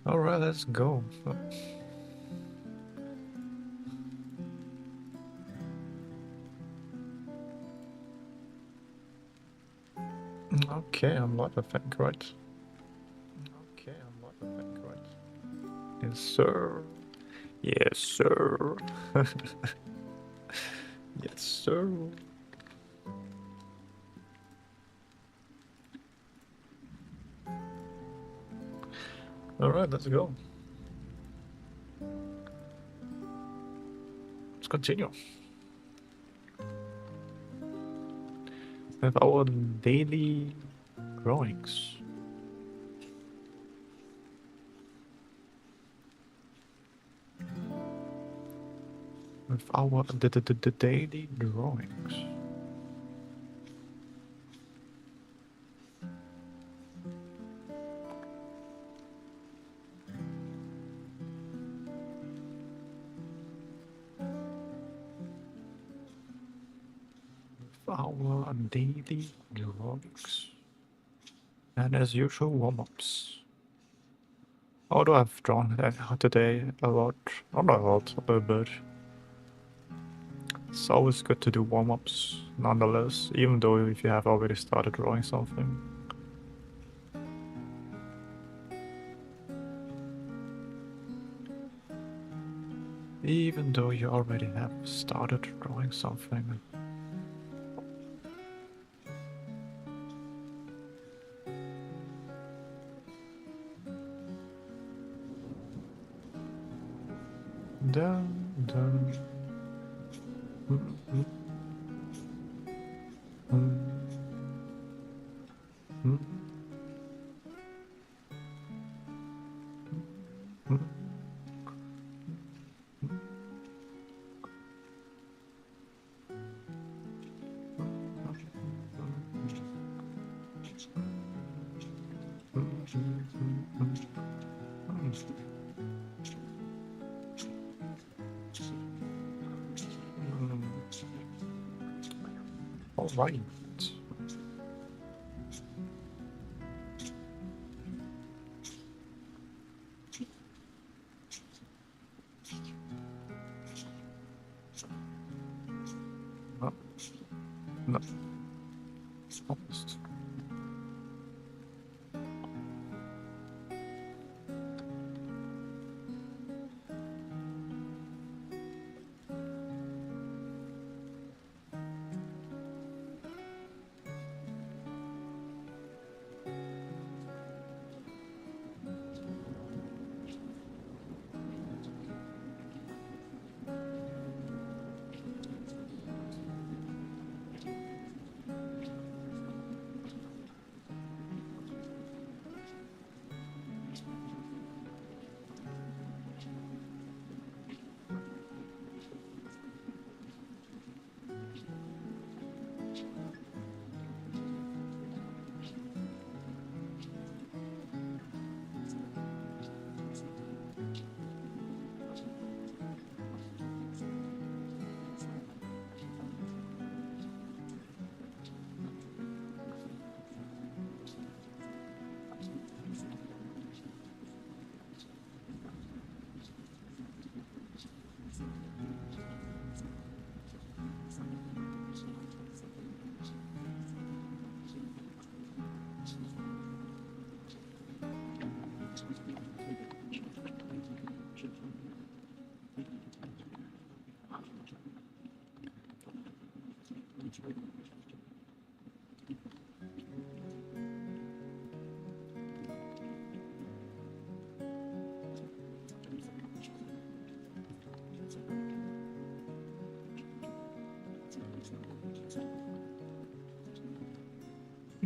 Alright, let's go. Okay, I'm live, I think, right? Okay, I'm live, I think, right? Yes, sir. Yes, sir. Yes, sir. Alright, let's go. Let's continue with our daily drawings. With our daily drawings. With our daily drawings. And as usual, warm-ups. Although I've drawn today a lot, not a lot, a little bit. It's always good to do warm-ups, nonetheless, even though if you have already started drawing something. Even though you already have started drawing something. Dun, dun. All right. No. Almost.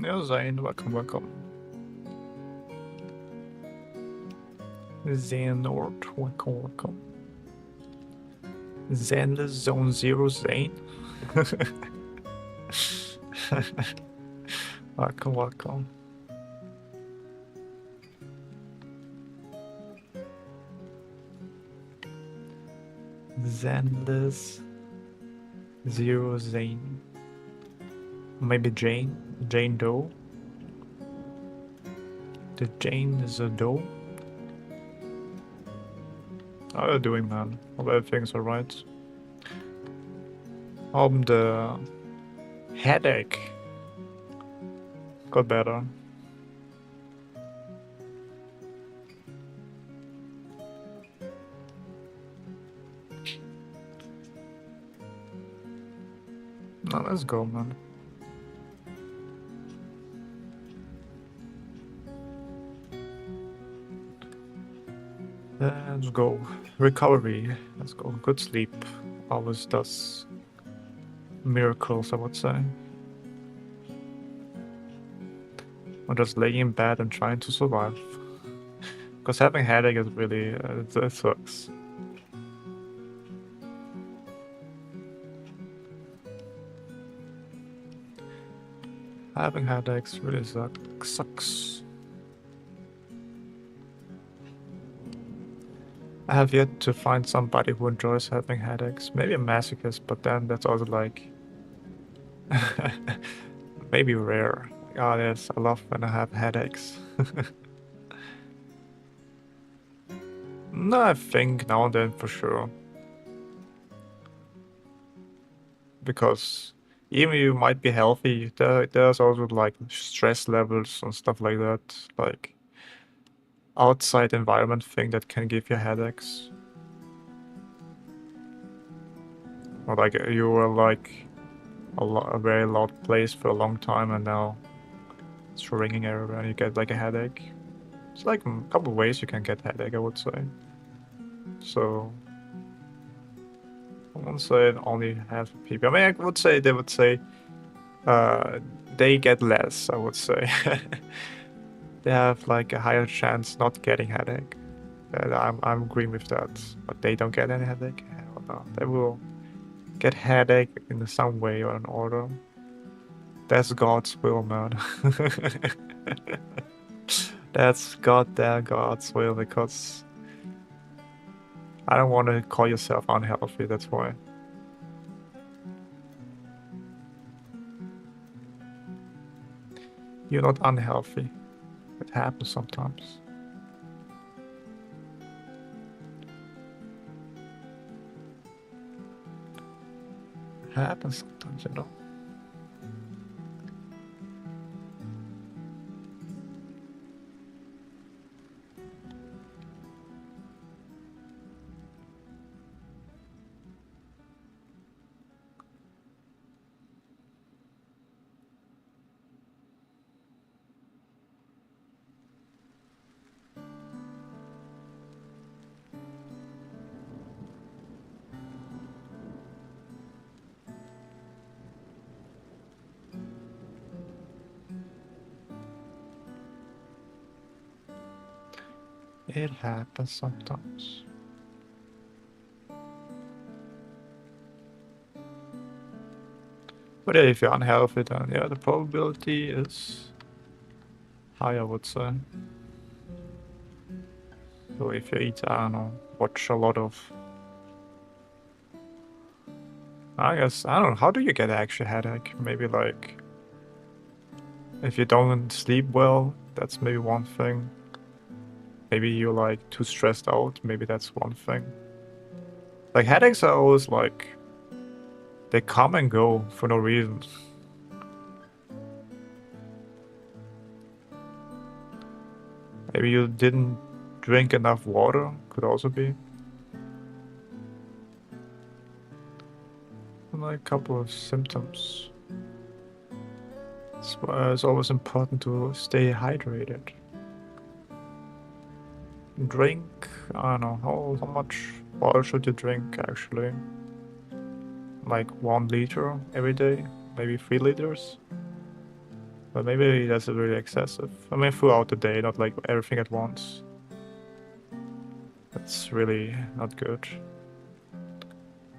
Ja, Zain, welcome, welcome. Xanort, welcome, welcome. Zenless Zone Zero Zane. Welcome, welcome. Zenless Zero Zane. Maybe Jane Doe. The Jane is a doe. How are you doing, man? Hope everything's alright. Hope the headache got better. Now let's go, man. Let's go. Recovery. Let's go. Good sleep always does miracles, I would say. Or just laying in bed and trying to survive. Because having headache is really, it sucks. Having headaches really sucks. I have yet to find somebody who enjoys having headaches. Maybe a masochist, but then that's also like maybe rare. Oh yes, I love when I have headaches. No, I think now and then for sure. Because even you might be healthy, there's also like stress levels and stuff like that, like outside environment thing that can give you headaches. Or like you were like a very loud place for a long time and now it's ringing everywhere and you get like a headache. It's like a couple ways you can get headache, I would say. So I won't say only half people. I mean, I would say they would say they get less, I would say. They have like a higher chance not getting headache. I'm agreeing with that. But they don't get any headache? Hell no. They will get headache in some way or another. That's God's will, man. That's goddamn God's will, because I don't want to call yourself unhealthy, that's why. You're not unhealthy. It happens sometimes. It happens sometimes, you know. It happens sometimes. But yeah, if you're unhealthy, then yeah, the probability is high, I would say. So if you eat, I don't know, watch a lot of... I guess, I don't know, how do you get actually headache? Maybe like... If you don't sleep well, that's maybe one thing. Maybe you're like too stressed out, maybe that's one thing. Like headaches are always like... They come and go for no reason. Maybe you didn't drink enough water, could also be. And like a couple of symptoms. That's why it's always important to stay hydrated. Drink, I don't know, how much water should you drink actually? Like 1 liter every day? Maybe 3 liters? But maybe that's really excessive. I mean, throughout the day, not like everything at once. That's really not good.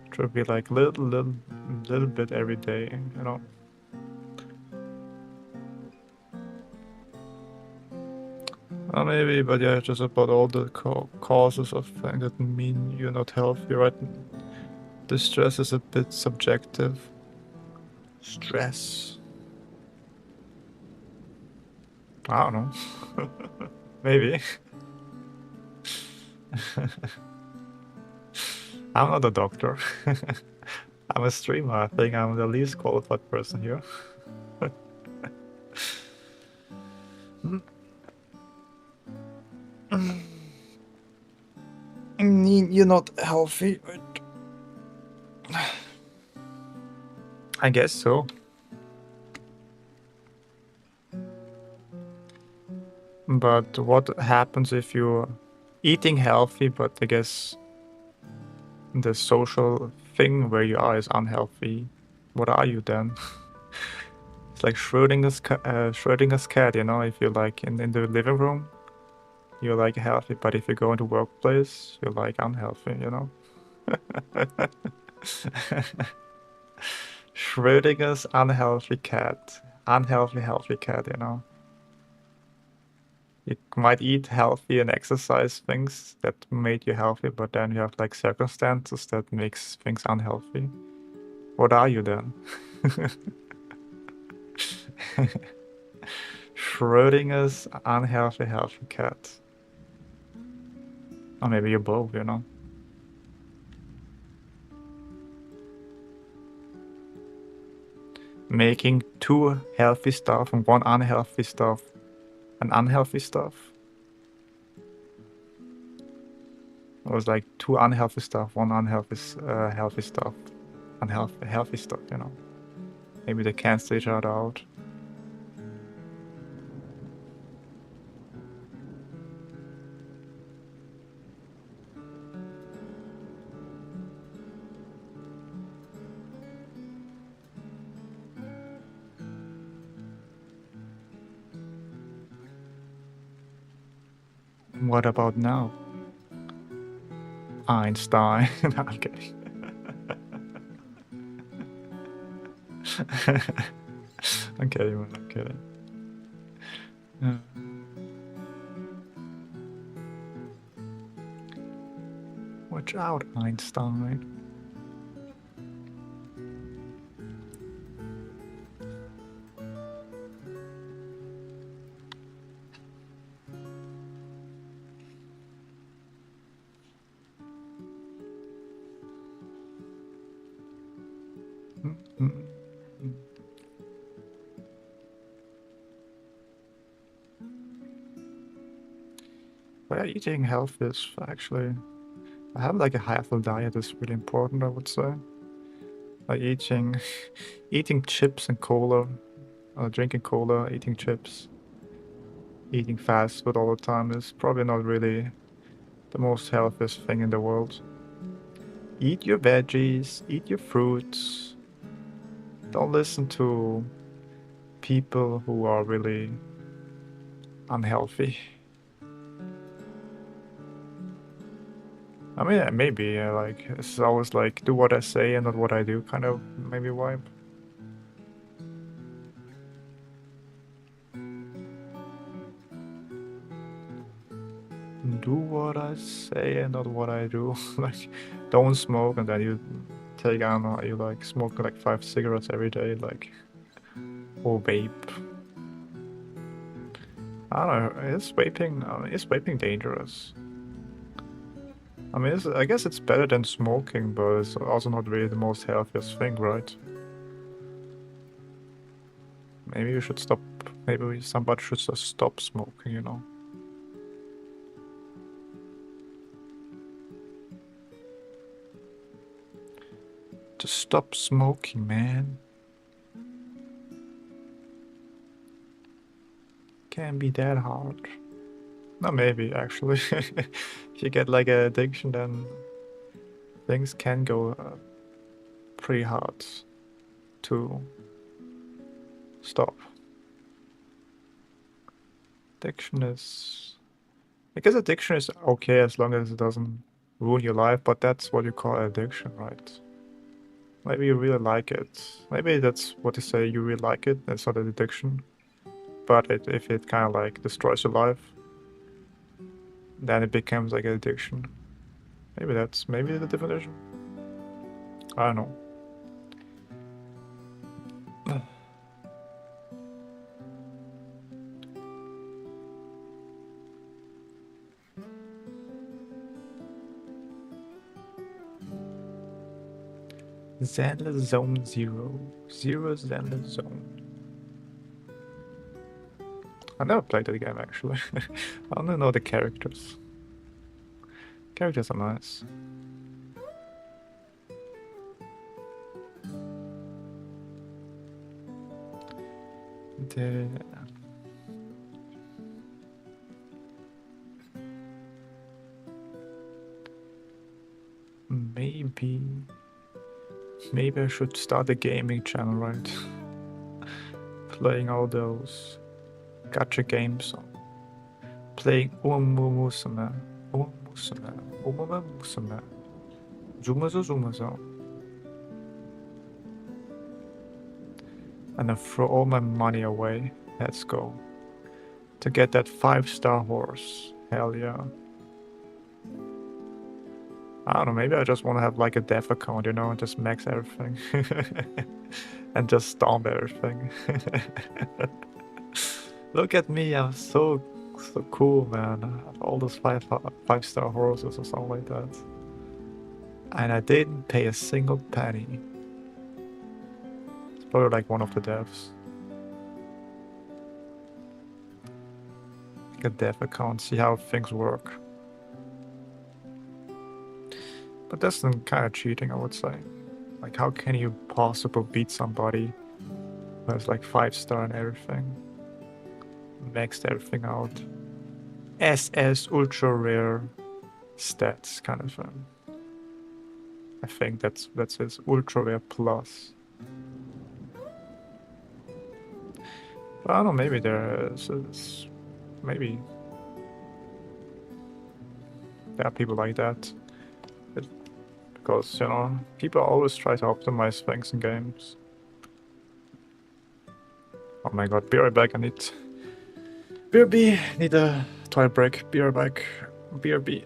It should be like little bit every day, you know? Maybe, but yeah, just about all the causes of things that mean you're not healthy, right? The stress is a bit subjective. Stress. I don't know. Maybe. I'm not a doctor. I'm a streamer. I think I'm the least qualified person here. You're not healthy, but I guess so. But what happens if you're eating healthy, but I guess the social thing where you are is unhealthy? What are you then? It's like Schrodinger's cat, you know, if you're like in the living room, you're like healthy, but if you go into workplace, you're like unhealthy, you know? Schrodinger's unhealthy cat. Unhealthy, healthy cat, you know? You might eat healthy and exercise things that made you healthy, but then you have like circumstances that makes things unhealthy. What are you then? Schrodinger's unhealthy, healthy cat. Or maybe you're both, you know? Making two healthy stuff and one unhealthy stuff. And unhealthy stuff. It was like two unhealthy stuff, one unhealthy healthy stuff. Unhealthy, healthy stuff, you know? Maybe they cancel each other out. What about now? Einstein. No, I'm kidding. I'm kidding, man. I'm kidding. Yeah. Watch out, Einstein. Mm-mm. Well, eating healthy is actually. I have like a healthy diet is really important, I would say. Like eating chips and cola, drinking cola, eating chips, eating fast food all the time is probably not really the most healthiest thing in the world. Eat your veggies, eat your fruits. Don't listen to people who are really unhealthy. I mean, maybe like it's always like do what I say and not what I do kind of maybe vibe. Do what I say and not what I do. Like, don't smoke and then you take on you like smoke like 5 cigarettes every day, like, or vape. I don't know. Is vaping dangerous? I mean, I guess it's better than smoking, but it's also not really the most healthiest thing, right? Maybe we should stop. Maybe somebody should just stop smoking, you know? Just stop smoking, man. Can't be that hard. No, maybe actually. If you get like an addiction, then things can go pretty hard to stop. Addiction is. I guess addiction is okay as long as it doesn't ruin your life, but that's what you call addiction, right? Maybe you really like it. Maybe that's what you say, you really like it, that's not an addiction. But if it kind of like destroys your life, then it becomes like an addiction. Maybe that's maybe the definition. I don't know. Zenless Zone 0. Zero Zenless Zone. I never played that game actually. I only know the characters. Characters are nice. The maybe I should start a gaming channel, right? Playing all those gacha games. Playing Umumusame. Umumusame. Umumusame. Zumazo Zumazo. And then throw all my money away. Let's go. To get that 5-star horse. Hell yeah. I don't know, maybe I just want to have like a dev account, you know, and just max everything. And just stomp everything. Look at me, I'm so cool, man. I have all those 5-star horses or something like that. And I didn't pay a single penny. It's probably like one of the devs. Like a dev account, see how things work. But that's kind of cheating, I would say. Like, how can you possibly beat somebody who has like 5-star and everything? Maxed everything out. SS ultra rare stats kind of thing. I think that's his ultra rare plus. But I don't know, maybe there is maybe there are people like that. Because, you know, people always try to optimize things in games. Oh my god, be right back, I need BRB, need a toilet break, be right back, BRB.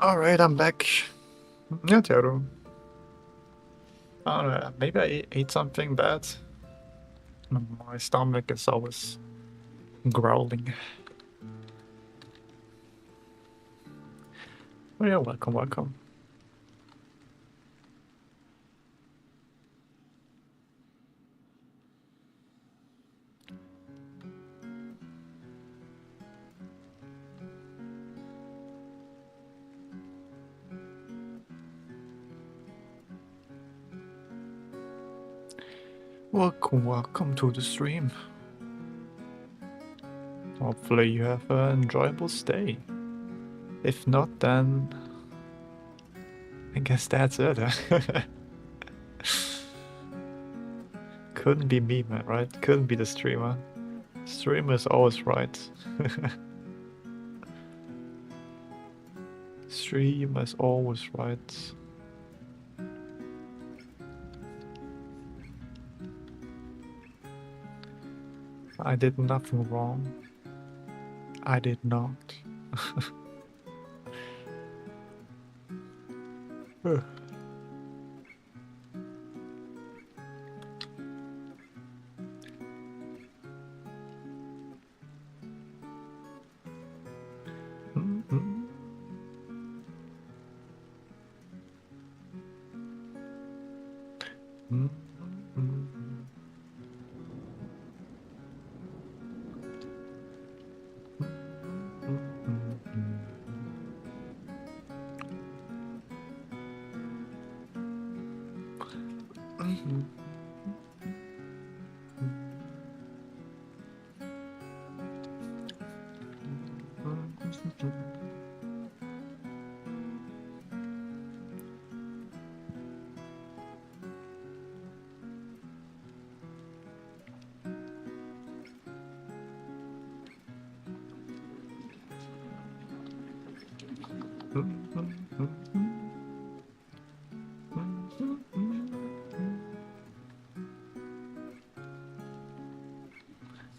Alright, I'm back. Yeah, Teodo. I don't know, maybe I ate something bad. My stomach is always growling. Oh yeah, welcome, welcome. Welcome, welcome to the stream. Hopefully you have an enjoyable stay. If not, then I guess that's it. Couldn't be me, man, right? Couldn't be the streamer. Streamer is always right. Streamer is always right. I did nothing wrong. I did not.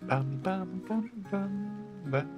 Bam, bam, bam, bam, bam.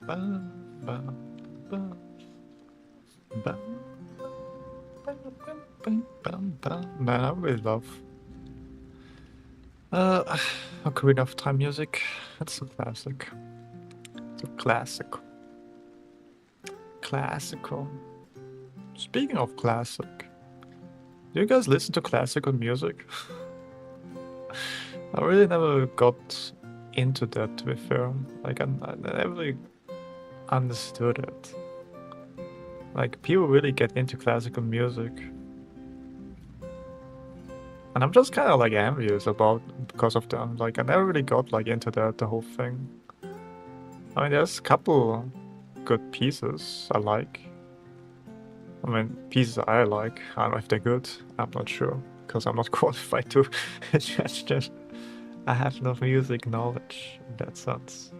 Bam, bam, bam, bam, bam, bam, bam, bam. Man, I really love Ocarina of Time music. It's a classic. It's a classic. Classical. Speaking of classic, do you guys listen to classical music? I really never got into that, to be fair. Like, I never really understood it. Like, people really get into classical music. And I'm just kind of like envious about because of them. Like, I never really got like into the whole thing. I mean, there's a couple good pieces I like. I mean, pieces I like. I don't know if they're good. I'm not sure because I'm not qualified to judge them. I have no music knowledge in that sense.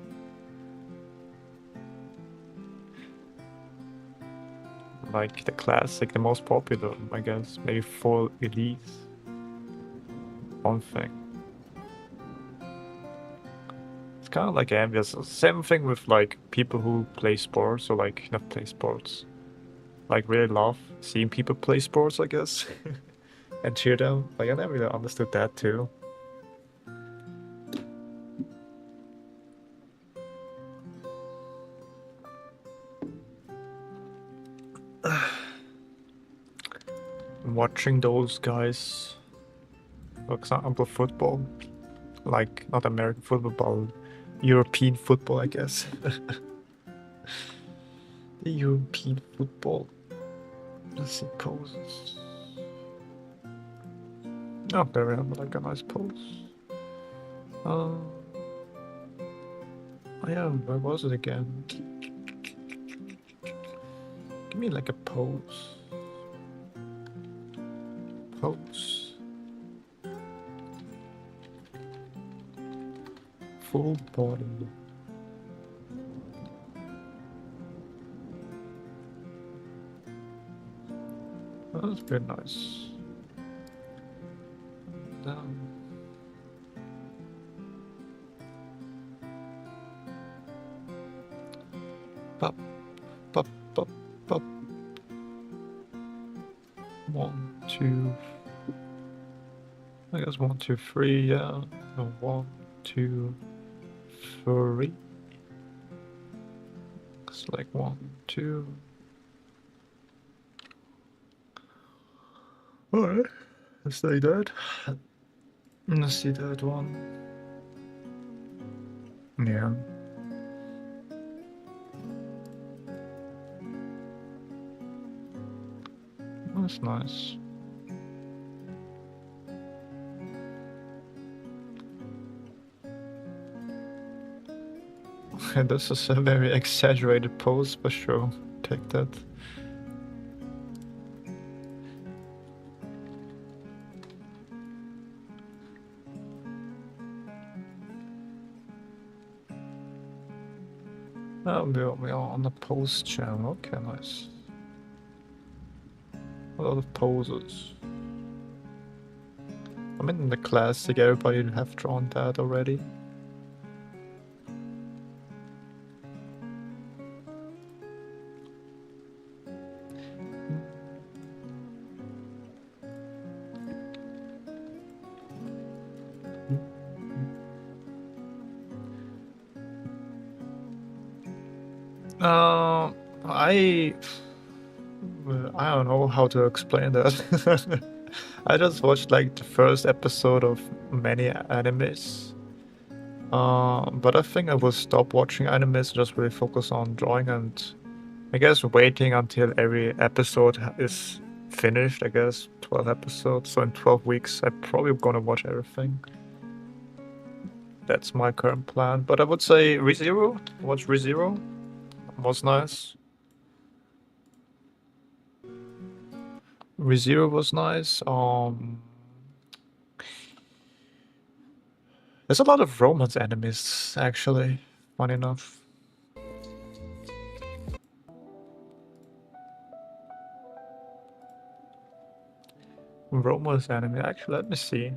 Like the classic, the most popular, I guess, maybe for release. One thing. It's kind of like envious. Same thing with like people who play sports or like not play sports. Like really love seeing people play sports, I guess, and cheer them. Like I never really understood that too. Watching those guys, for example, football, like not American football, but European football, I guess. The European football, I suppose. Oh, there we have like a nice pose. Oh yeah, where was it again? Give me like a pose. Pose. Full body. Oh, that's pretty nice. Down. Pop, pop, pop, pop. 1, 2. I guess 1, 2, 3. Yeah. No, 1, 2, 3. It's like 1, 2. Alright. Let's say that. Let's see that one. Yeah. That's nice. And this is a very exaggerated pose, but sure, take that. Oh, we are on the pose channel. Okay, nice. A lot of poses. I mean, in the classic, everybody have drawn that already. I don't know how to explain that. I just watched like the first episode of many animes. But I think I will stop watching animes, just really focus on drawing, and I guess waiting until every episode is finished. I guess 12 episodes, so in 12 weeks I'm probably gonna watch everything. That's my current plan. But I would say ReZero. Watch ReZero. Was nice. ReZero was nice. There's a lot of romance enemies, actually. Funny enough. Romance anime. Actually, let me see.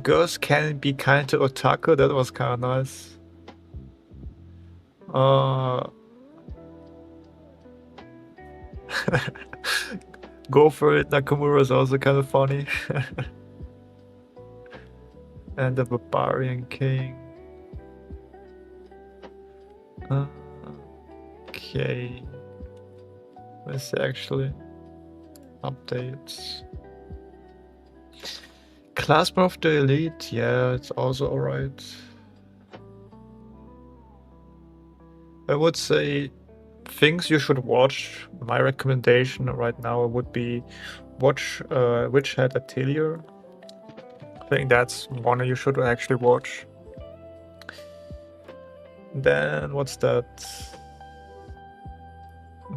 Girls can be kind to otaku. That was kind of nice. Go for it. Nakamura is also kind of funny. And the Barbarian King. Okay. Let's see, actually. Updates. Classroom of the Elite. Yeah, it's also alright. I would say things you should watch. My recommendation right now would be watch Witch Hat Atelier. I think that's one you should actually watch. Then what's that?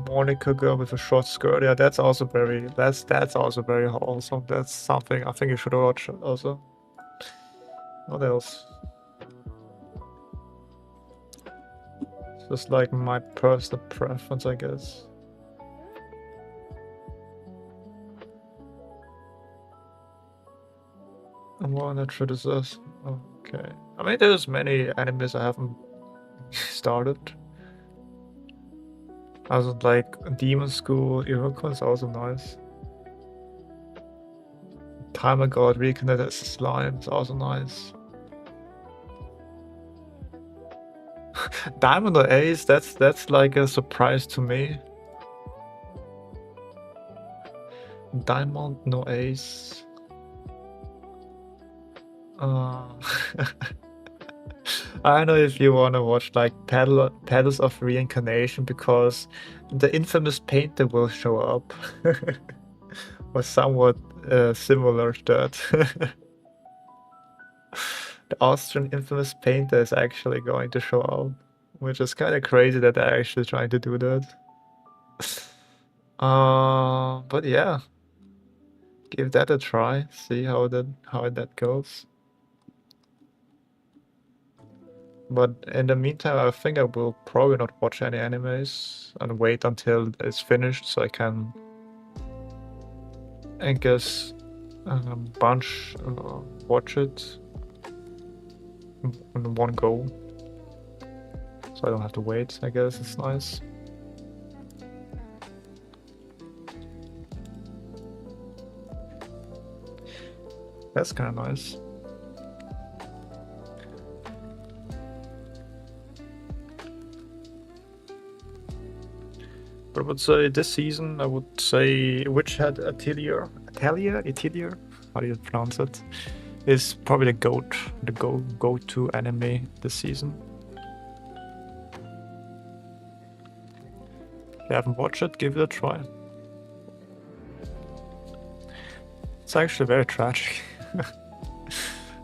Monica girl with a short skirt. Yeah, that's also very wholesome. That's something I think you should watch also. What else? Just like my personal preference, I guess. And what natural disaster? Okay. I mean, there's many animes I haven't started. I was like Demon School, Iroko is also nice. Timer God Reincarnated as Slime is also nice. Diamond or Ace, that's like a surprise to me. Diamond no Ace. Uh, I don't know if you want to watch like Petals of Reincarnation because the infamous painter will show up. Or somewhat similar to that. The Austrian infamous painter is actually going to show up, which is kind of crazy that they're actually trying to do that. But yeah, give that a try. See how that goes. But in the meantime, I think I will probably not watch any animes and wait until it's finished so I can, I guess, bunch watch it in one go. So I don't have to wait, I guess it's nice. That's kind of nice. But I would say this season, I would say Witch Hat Atelier, how do you pronounce it? Is probably the go-to anime this season. If you haven't watched it, give it a try. It's actually very tragic.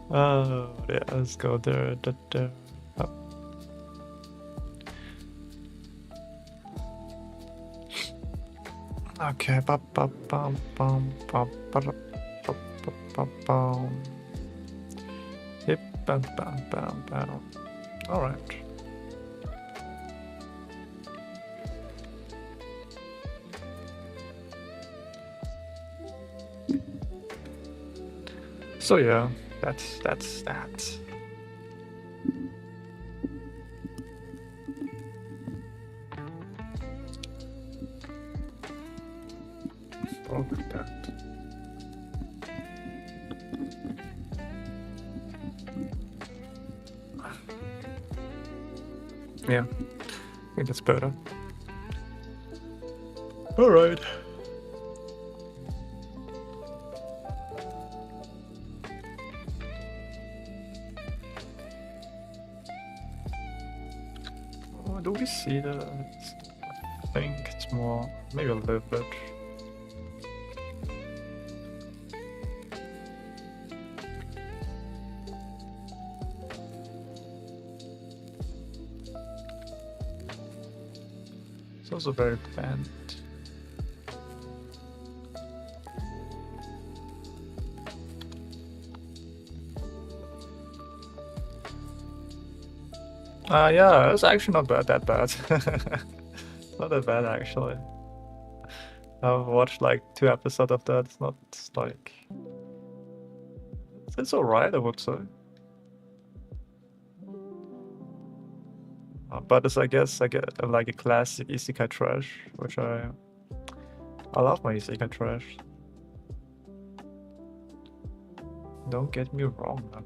Oh yeah, let's go there. Oh. Okay, hip, bam, bam, bam, bam. All right. So yeah, that's that. Probably that. Yeah, I think that's better. All right. Oh, do we see that? I think it's more, maybe a little bit. It's also very bland. Yeah, it's actually not that bad. Not that bad, actually. I've watched like 2 episodes of that. It's not like... It's alright, I would say. But it's, I guess, like a classic isekai trash, which I love my isekai trash. Don't get me wrong, man.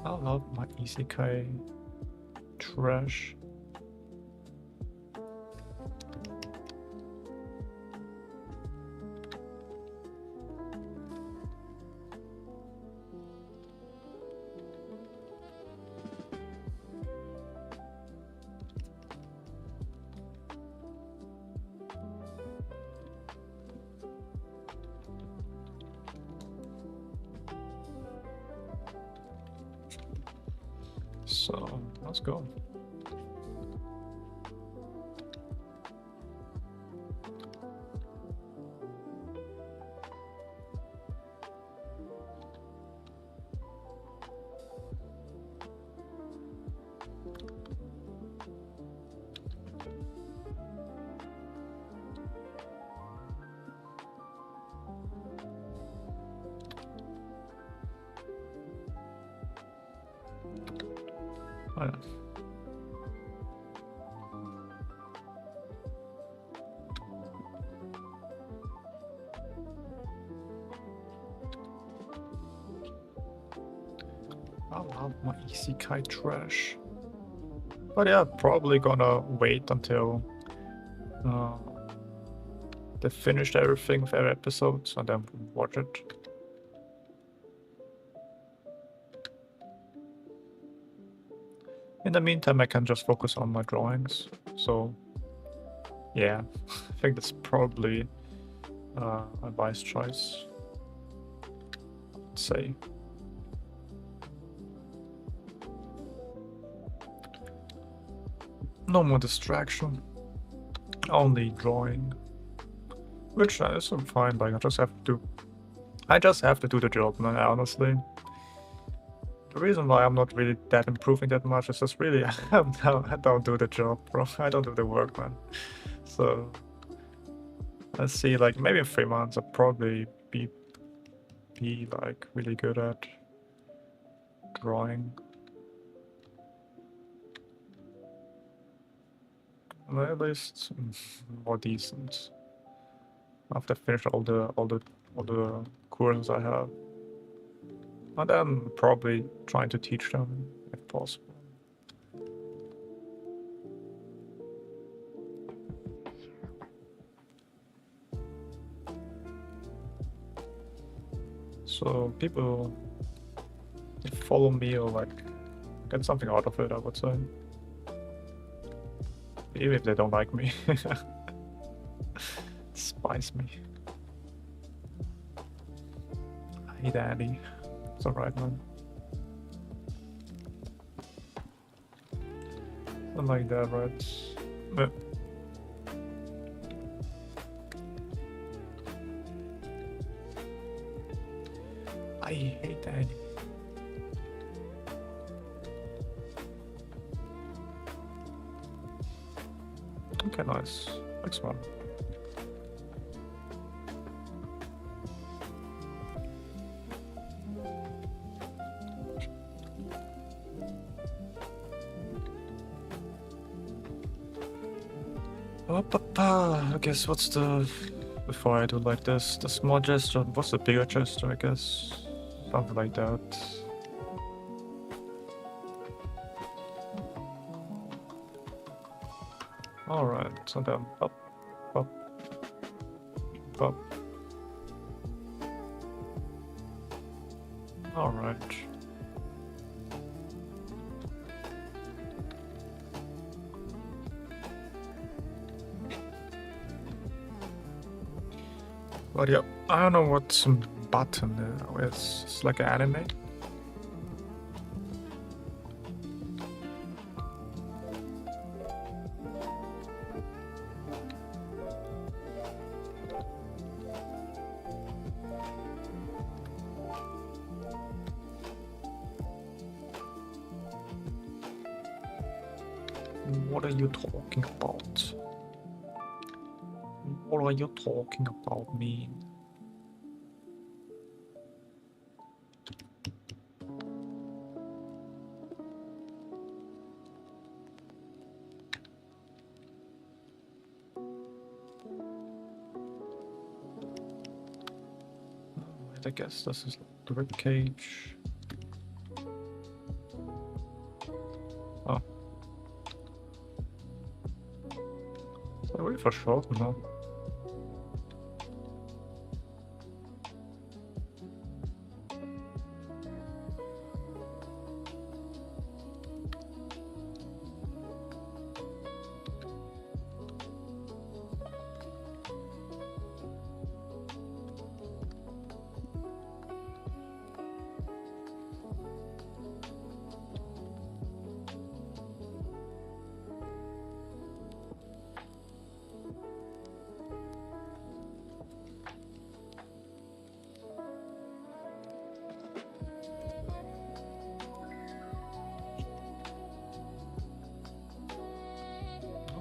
I love my isekai trash. So, let's go. Oh, yeah. I love my isekai trash. But yeah, probably gonna wait until uh, they finished everything with every episode and then watch it. In the meantime, I can just focus on my drawings. So yeah, I think that's probably a wise choice, I'd say. No more distraction, only drawing, which is fine. Like I just have to do the job, man. Honestly, the reason why I'm not really that improving that much is just really I don't do the job, bro. I don't do the work, man. So let's see. Like maybe in 3 months, I'll probably be like really good at drawing. At least more decent. After I finish all the courses I have. And then probably trying to teach them if possible. So people follow me or like get something out of it, I would say. Even if they don't like me. Despise me. Hey daddy. It's alright, man. Something like that, right? But I hate daddy. Okay, nice. Next one. I guess what's the... Before I do like this, the small gesture, what's the bigger gesture, I guess? Something like that. Alright, so then up, up, up. Alright. But yeah, I don't know what's button there. It's like an anime. What are you talking about? What are you talking about, me? I guess this is the rib cage. Oh. Is that really for short? No.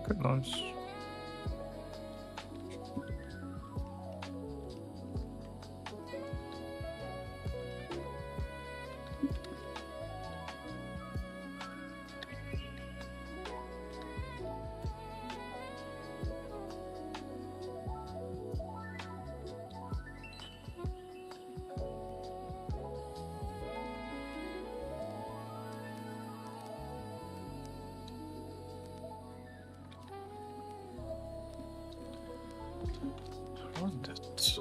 Okay, nice. Found it.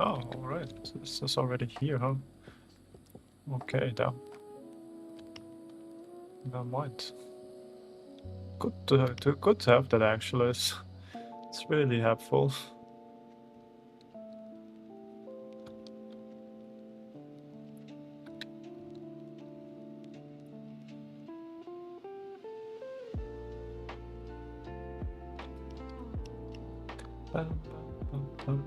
Oh, alright. This is already here, huh? Okay, damn. Never mind. Good to have that actually. It's really helpful. Bum, bum, bum, bum.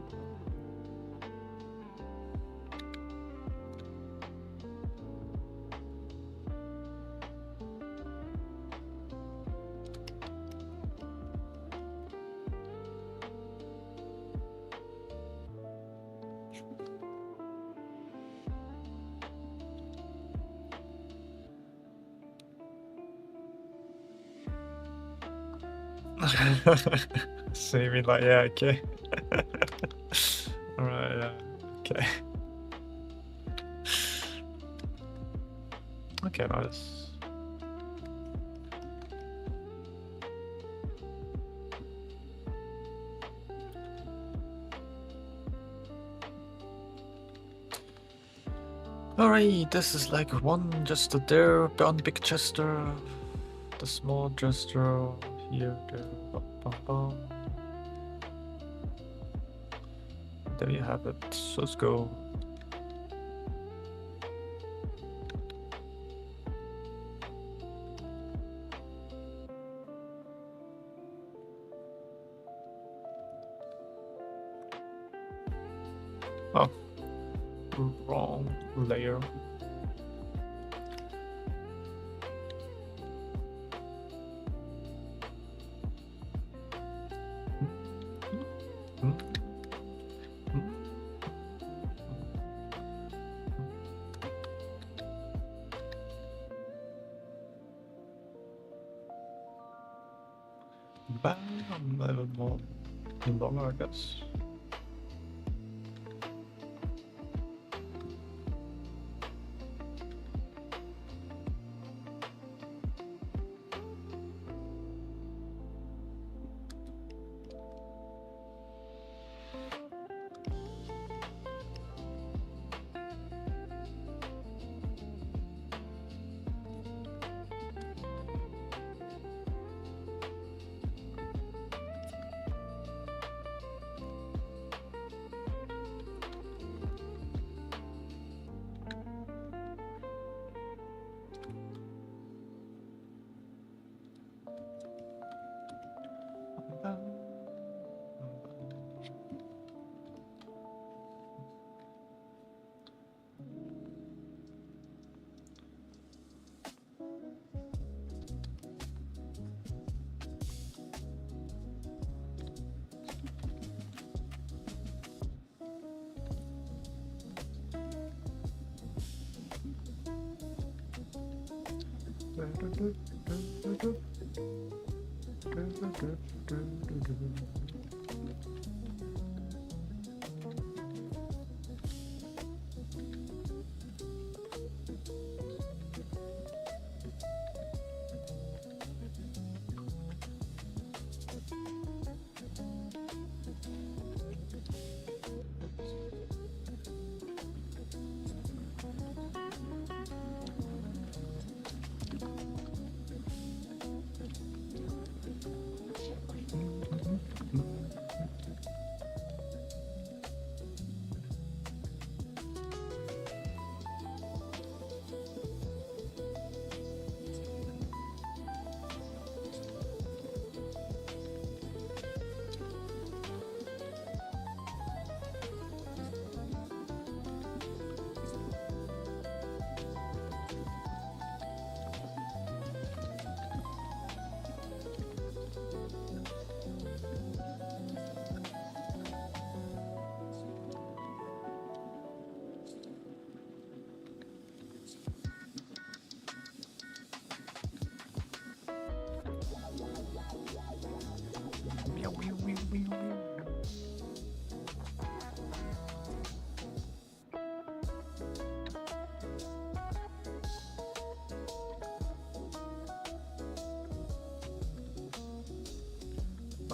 So you mean like, yeah, okay. Alright, yeah, okay. Okay, nice. Alright, this is like one Jester there, one big Jester, the small Jester here, there, bum, bum, bum. There you have it, so let's go. Oh, wrong layer. Bam, a little more longer, I guess.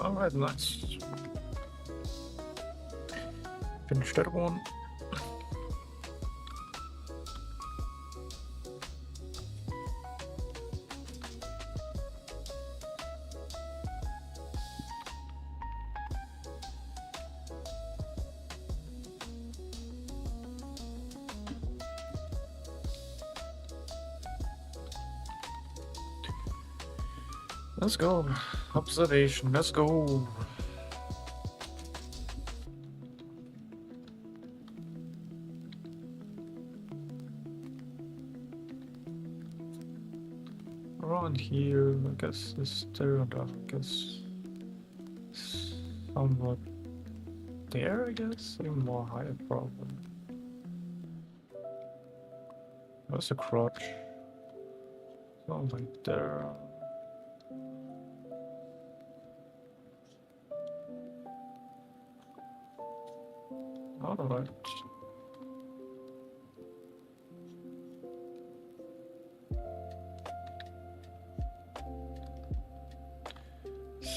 Alright, nice. Finish that one. Let's go. Observation, let's go. Around here, I guess is there, and I guess somewhat there, I guess? Even more higher, probably. There's a crotch. Something there. Alright.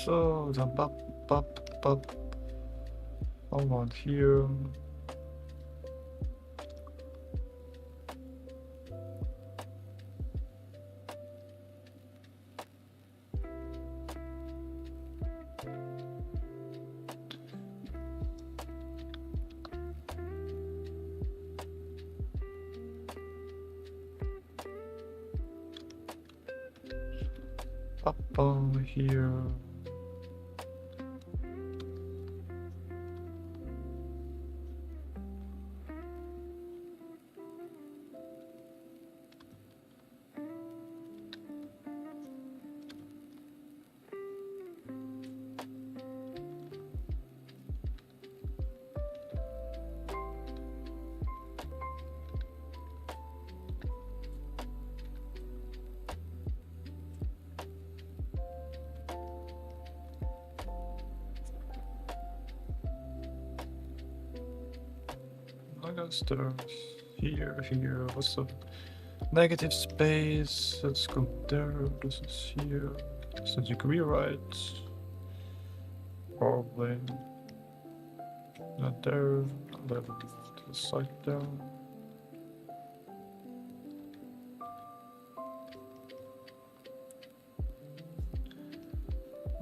So, then up around here. Up over here. I guess there's here, what's the negative space? Let's go there, this is here. It's a degree, right? Probably. Not there, a little to the side there.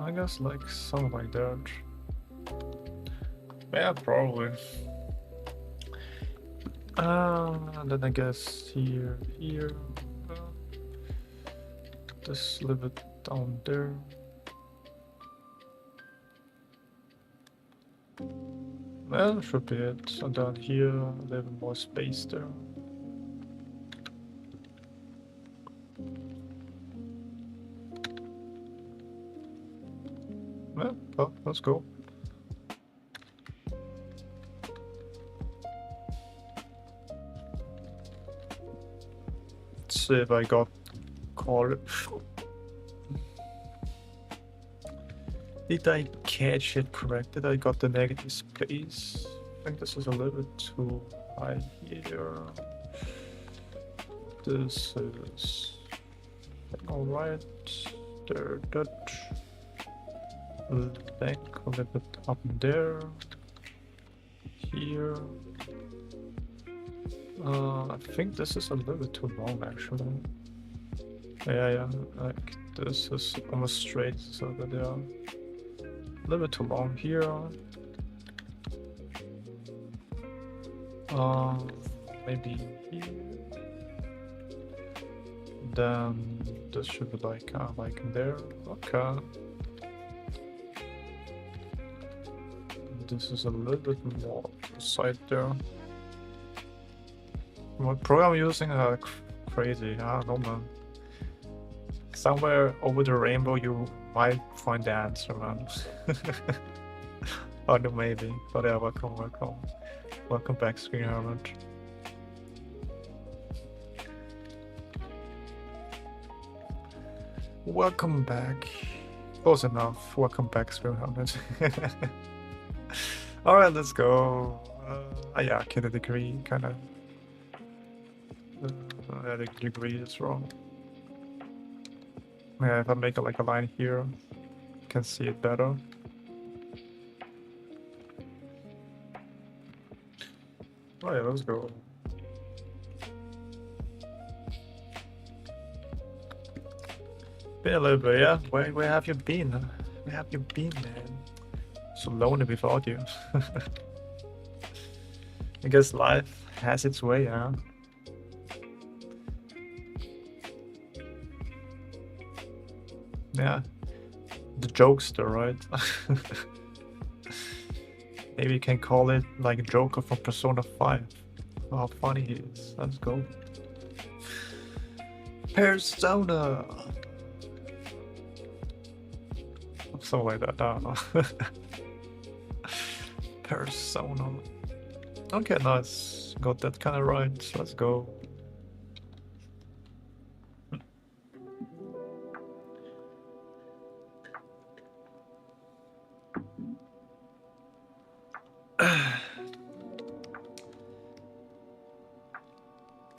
I guess like something like that. Yeah, probably. And then I guess here, just a little bit down there. Well, should be it. And down here, a little more space there. Well, let's go. Let's see if I got caught. Did I catch it correct? Did I got the negative space? I think this is a little bit too high here. This is alright. There, that. Back a little bit up there. Here. I think this is a little bit too long actually. Yeah, like this is almost straight, so that yeah. A little bit too long here. Maybe here. Then this should be like there. Okay. This is a little bit more side there. What program I'm using crazy, I don't know, man. Somewhere over the rainbow you might find the answer, man. Oh no, maybe. But yeah, welcome. Welcome back, Screen Hermit. Welcome back. Close enough. Welcome back, Screen Hermit. Alright, let's go. Yeah, okay, the degree kind of. The degree is wrong. Yeah, if I make it like a line here, you can see it better. Oh yeah, let's go. Been a little bit, yeah. Where have you been? Where have you been, man? So lonely without you. I guess life has its way, huh? Yeah. The jokester, right? Maybe you can call it like Joker from Persona 5. Oh, how funny he is. Let's go. Persona! Something like that, I don't know. Persona. Okay, nice. Got that kind of right. Let's go.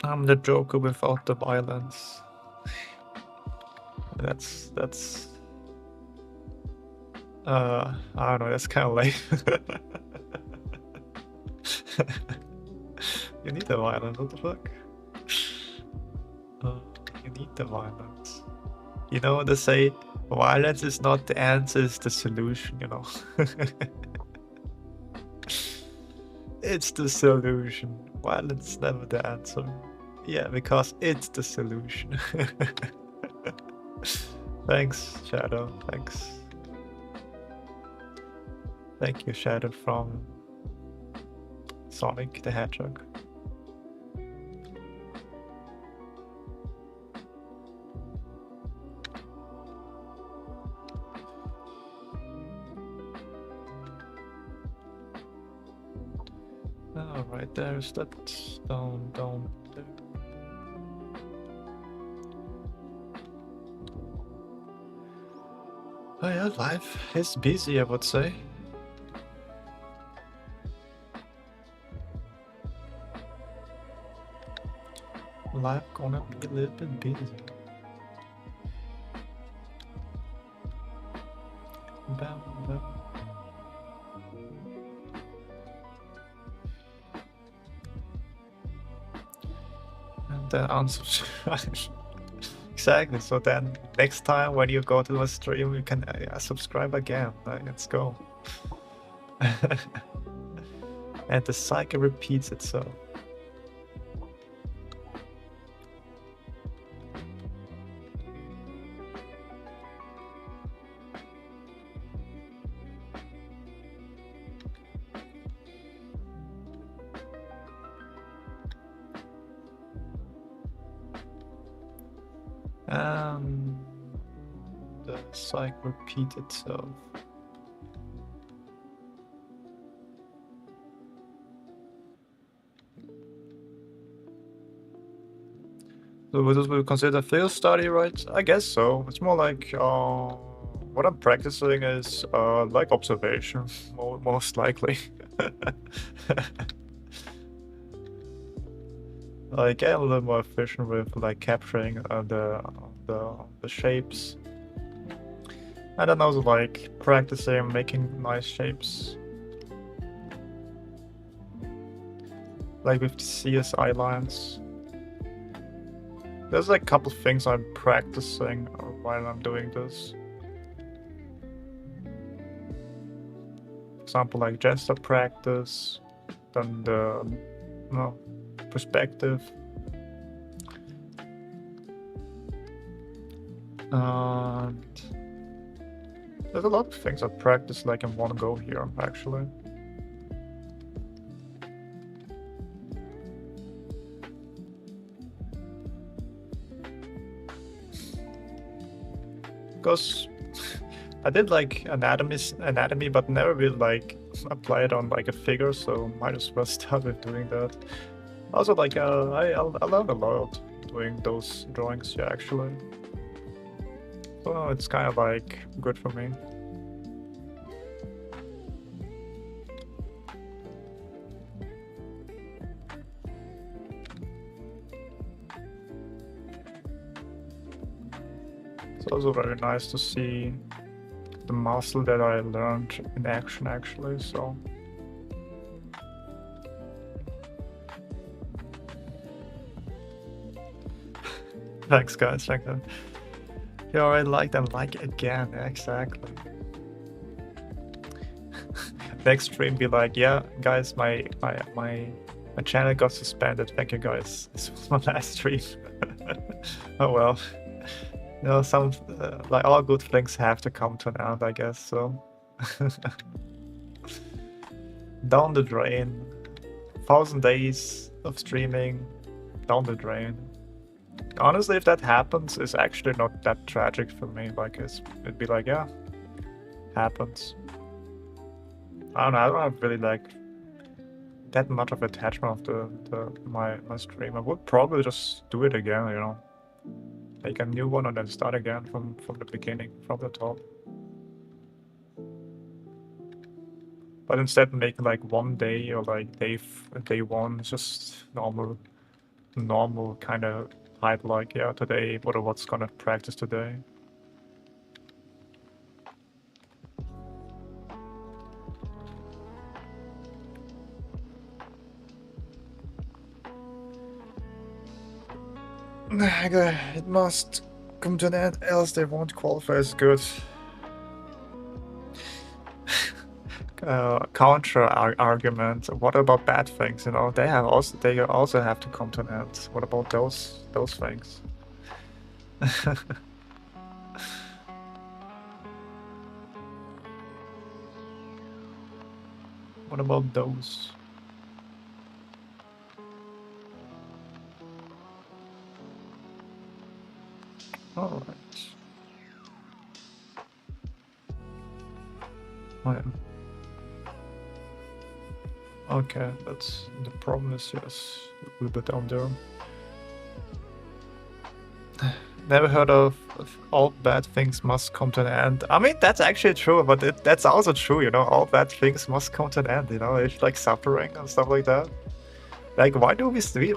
I'm the Joker without the violence. That's I don't know, that's kind of lame. You need the violence, what the fuck? You need the violence. You know, they say violence is not the answer, it's the solution, you know. It's the solution. Violence is never the answer. Yeah, because it's the solution. Thanks, Shadow. Thanks. Thank you, Shadow from Sonic the Hedgehog. Oh, right there's that down there. Oh yeah, life is busy, I would say. Life gonna be a little bit busy. Bam, bam. And then unsubscribe. Exactly, so then next time when you go to a stream, you can subscribe again. Let's go. And the cycle repeats itself. The cycle repeats itself. So this will consider field study, right? I guess so. It's more like what I'm practicing is like observation, most likely. Like get a little more efficient with like capturing the shapes, and then also like practicing making nice shapes, like with the CSI lines. There's like a couple things I'm practicing while I'm doing this. For example, like gesture practice, then the perspective. And there's a lot of things I practice like in one go here, actually. Because I did like anatomy, but never really like apply it on like a figure, so might as well start with doing that. Also, like I learned a lot doing those drawings here, actually. So it's kind of like good for me. It's also very nice to see the muscle that I learned in action, actually, so. Thanks, guys. Thank you. You already liked and like again. Exactly. Next stream, be like, yeah, guys, my channel got suspended. Thank you, guys. This was my last stream. Oh well. You know, some like all good things have to come to an end, I guess. So down the drain. 1,000 days of streaming down the drain. Honestly, if that happens, it's actually not that tragic for me. Like, it'd be like, yeah, happens. I don't know. I don't have really like that much of attachment of my stream. I would probably just do it again. You know, make a new one and then start again from the beginning, from the top. But instead, make like 1 day or like day one, just normal kind of hype. Like, yeah, today, what's gonna practice today. It must come to an end, else they won't qualify as good. Counter argument. What about bad things? You know, they also have to come to an end. What about those things? What about those? All right. Oh, yeah. Okay, that's the problem is yes, a little bit down there. Never heard of all bad things must come to an end. I mean, that's actually true, but that's also true, you know, all bad things must come to an end, you know, it's like suffering and stuff like that. Like, why don't we say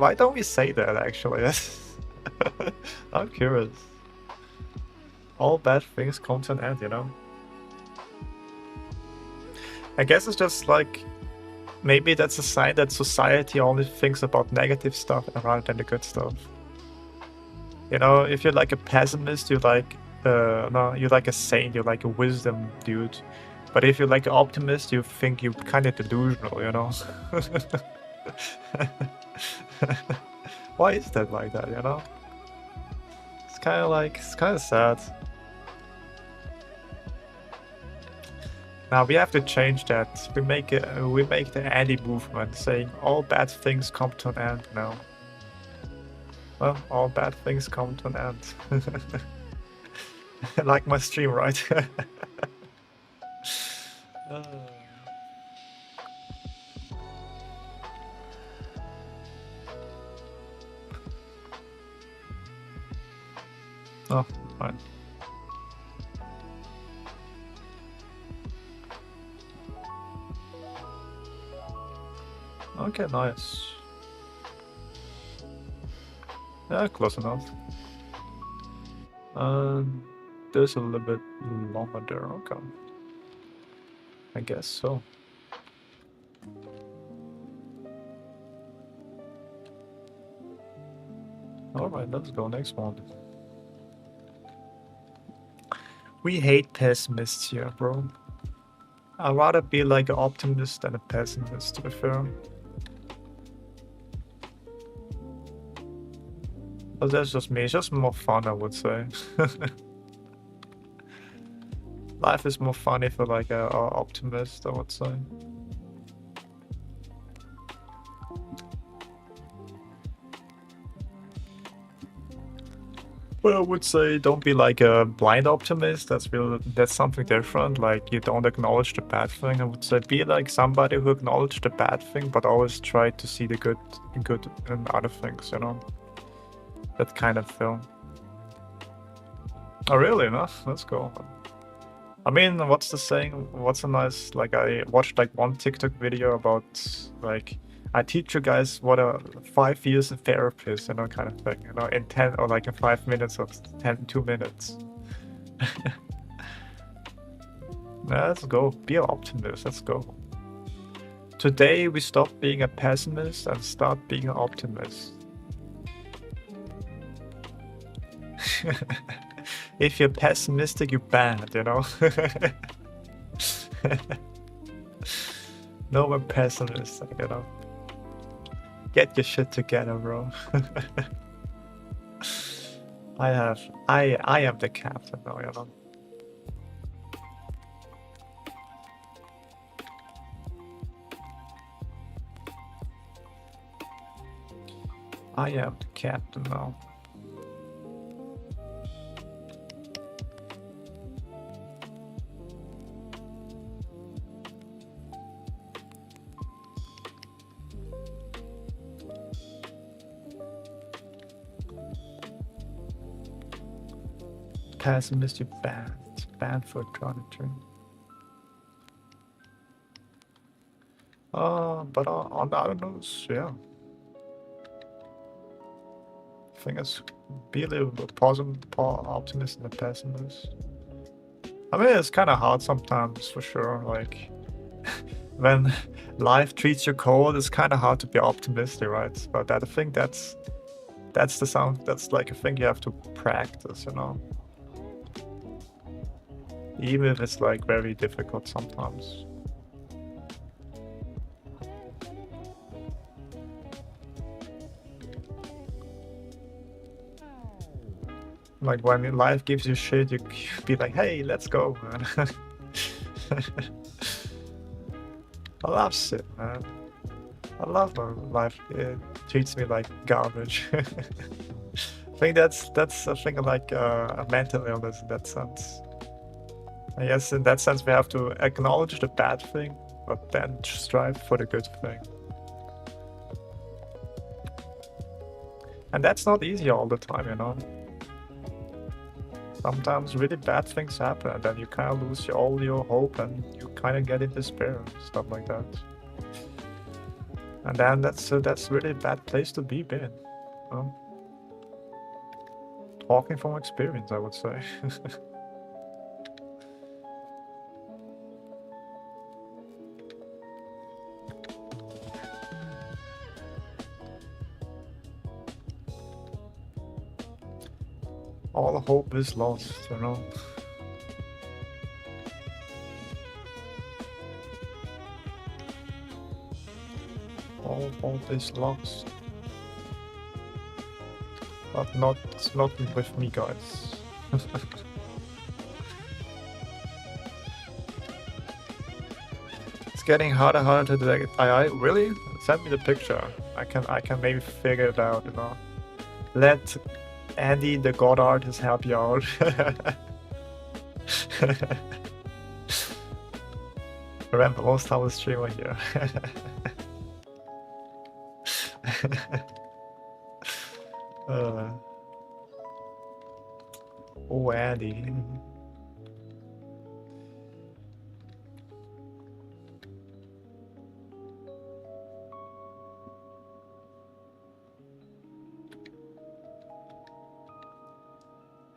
that, actually? I'm curious. All bad things come to an end, you know? I guess it's just like, maybe that's a sign that society only thinks about negative stuff rather than the good stuff. You know, if you're like a pessimist, you're like, no, you're like a saint, you're like a wisdom dude. But if you're like an optimist, you think you're kind of delusional, you know? Why is that like that, you know? It's kind of sad. Now we have to change that. We make the anti-movement saying all bad things come to an end now. Well, all bad things come to an end. Like my stream, right? Oh, fine. Okay, nice. Yeah, close enough. There's a little bit longer there. Okay. I guess so. Alright, let's go next one. We hate pessimists here, bro. I'd rather be like an optimist than a pessimist, to be fair. But that's just me. It's just more fun, I would say. Life is more fun if you're like an optimist, I would say. Well, I would say don't be like a blind optimist. That's something different. Like you don't acknowledge the bad thing. I would say be like somebody who acknowledges the bad thing, but always try to see the good in other things. You know, that kind of film. Oh really? No, let's go. I mean, what's the saying? What's a nice like? I watched like one TikTok video about like. I teach you guys what a 5 years in therapy is, you know, kind of thing, you know, in 10 or like in 5 minutes or 2 minutes. Let's go, be an optimist, let's go. Today we stop being a pessimist and start being an optimist. If you're pessimistic, you're bad, you know? No more pessimistic, you know? Get your shit together, bro. I am the captain now, you know? I am the captain now. Pessimist, you banned. Banned for trajectory. But on the other news, yeah. I think it's be a little bit positive, optimist and a pessimist. I mean, it's kind of hard sometimes, for sure. Like, when life treats you cold, it's kind of hard to be optimistic, right? But I think that's the sound. That's like a thing you have to practice, you know. Even if it's like very difficult sometimes. Like when life gives you shit, you be like, "Hey, let's go, man." I love shit, man. I love when life treats me like garbage. I think that's a thing like a mental illness in that sense. I guess in that sense we have to acknowledge the bad thing, but then strive for the good thing. And that's not easy all the time, you know. Sometimes really bad things happen, and then you kind of lose all your hope, and you kind of get in despair, stuff like that. And then that's really a bad place to be in. Talking from experience, I would say. All hope is lost, you know. All hope is lost. But not with me, guys. It's getting harder to detect AI. Really? Send me the picture. I can maybe figure it out, you know. Let Andy the God Artist help you out. Remember, most time streamer here. Oh, Andy.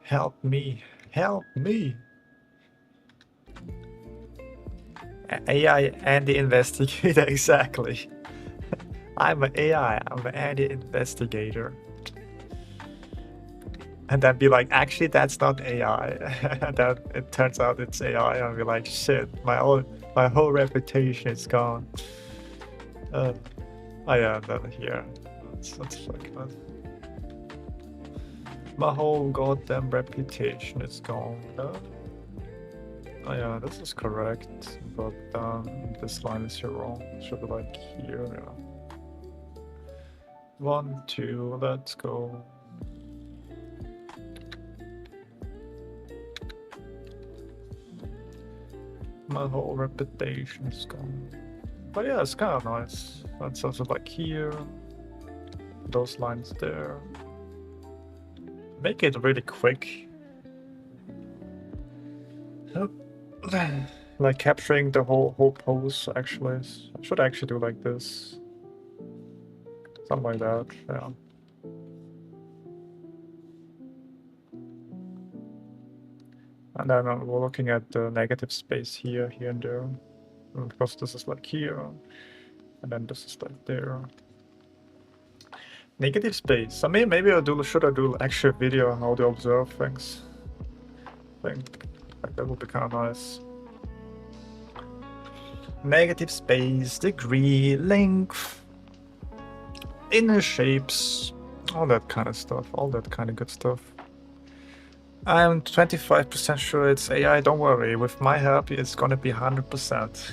Help me. Help me. AI Andy investigator, exactly. I'm an AI, I'm an Andy investigator. And then be like, actually, that's not AI. And then it turns out it's AI, and be like, shit, my whole reputation is gone. Oh yeah, then here. That's fucking. My whole goddamn reputation is gone. Oh yeah, this is correct, but this line is here wrong. It should be like here. Yeah. 1, 2, let's go. My whole reputation is gone. But yeah, it's kind of nice. That's also like here. Those lines there. Make it really quick. Like capturing the whole pose, actually. I should actually do like this. Something like that, yeah. And then we're looking at the negative space here and there. Because this is like here, and then this is like there. Negative space. I mean, maybe should I do actually a video on how to observe things? I think like, that would be kind of nice. Negative space, degree, length, inner shapes, all that kind of stuff, all that kind of good stuff. I'm 25% sure it's AI, don't worry, with my help it's gonna be 100%.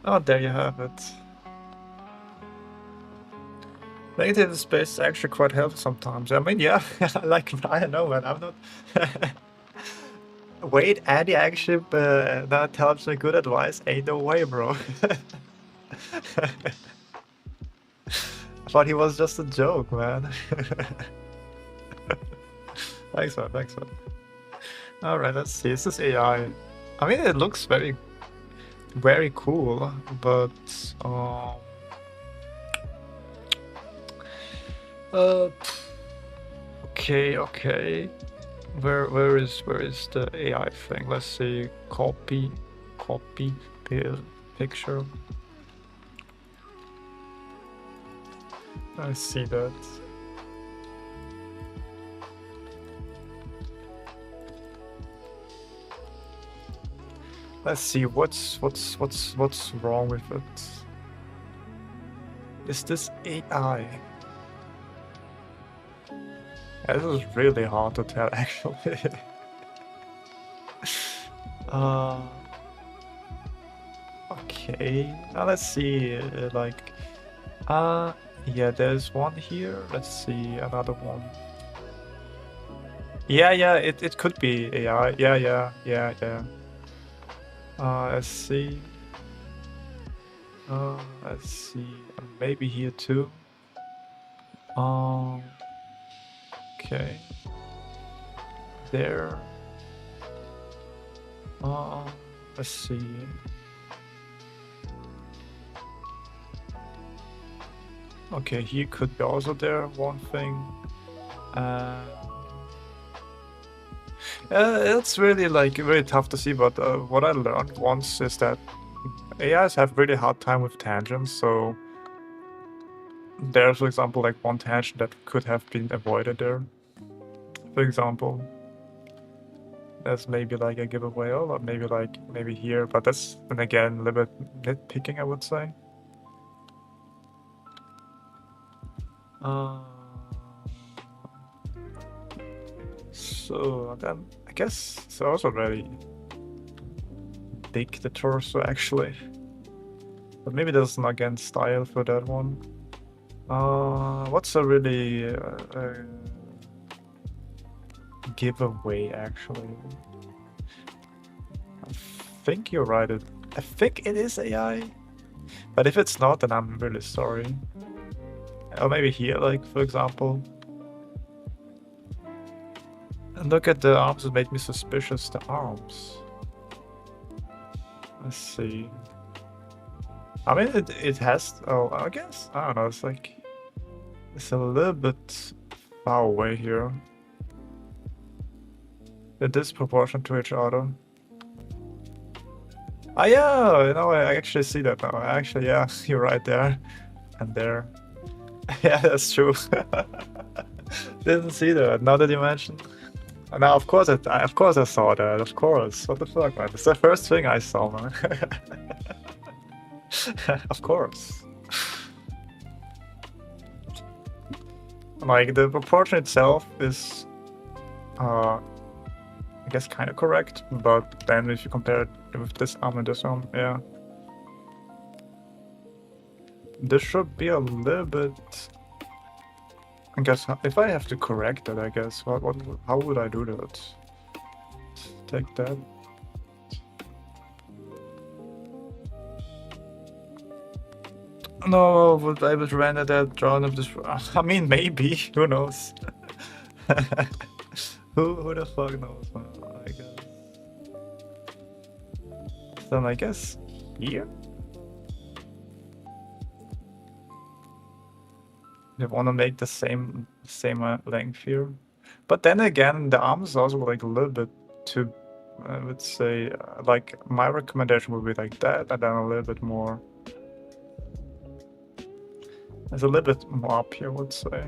Oh, there you have it. Negative space is actually quite helpful sometimes. I mean, yeah, like, I don't know, man, I'm not... Wait, Andy actually that tells me good advice? Ain't no way, bro. I thought he was just a joke, man. Thanks, man, thanks, man. Alright, let's see. This is AI. I mean, it looks very, very cool, but... okay. Where is the AI thing? Let's see. Copy picture. I see that. Let's see what's wrong with it. Is this AI? Yeah, this is really hard to tell, actually. Okay. Now let's see. Yeah, there's one here. Let's see another one. Yeah. It could be AI. Yeah. Let's see. Let's see. Maybe here too. Okay. There. Let's see. Okay, he could be also there. One thing. It's really really tough to see, but what I learned once is that AIs have really hard time with tangents, so there's, for example, like one tangent that could have been avoided there. For example, there's maybe like a giveaway, or maybe here, but that's, then again, a little bit nitpicking, I would say. So then I guess it's also very big, the torso, actually. But maybe there's an again style for that one. What's a really giveaway, actually? I think you're right. I think it is AI. But if it's not, then I'm really sorry. Or maybe here, like, for example. And look at the arms, it made me suspicious, the arms. Let's see. I mean, it has, oh, I guess, I don't know, it's like, it's a little bit far away here. They're disproportionate to each other. Ah, yeah, you know, I actually see that now. Actually, yeah, you're right there. And there. Yeah, that's true. Didn't see that, now that you mentioned. Now, of course I saw that, of course. What the fuck, man? It's the first thing I saw, man. Of course. Like, the proportion itself is, I guess, kind of correct, but then if you compare it with this arm and this arm, yeah. This should be a little bit... I guess, if I have to correct it, I guess, how would I do that? Take that. No, would I would render that drawing of this? I mean, maybe. Who knows? who the fuck knows, man? I guess. Then I guess here. You want to make the same length here, but then again, the arm is also like a little bit too. I would say, like, my recommendation would be like that, and then a little bit more. There's a little bit more up here, I would say.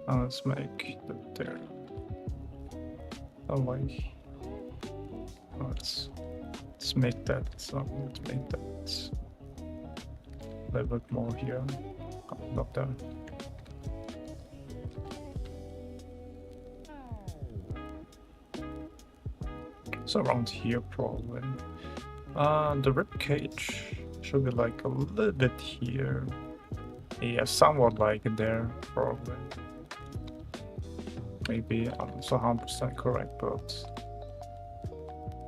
Let's make that there. Oh wait. Let's make that. So let's make that a little bit more here. Not there. So around here probably. The rib cage should be like a little bit here. Yeah, somewhat like there probably. Maybe I'm not 100% correct, but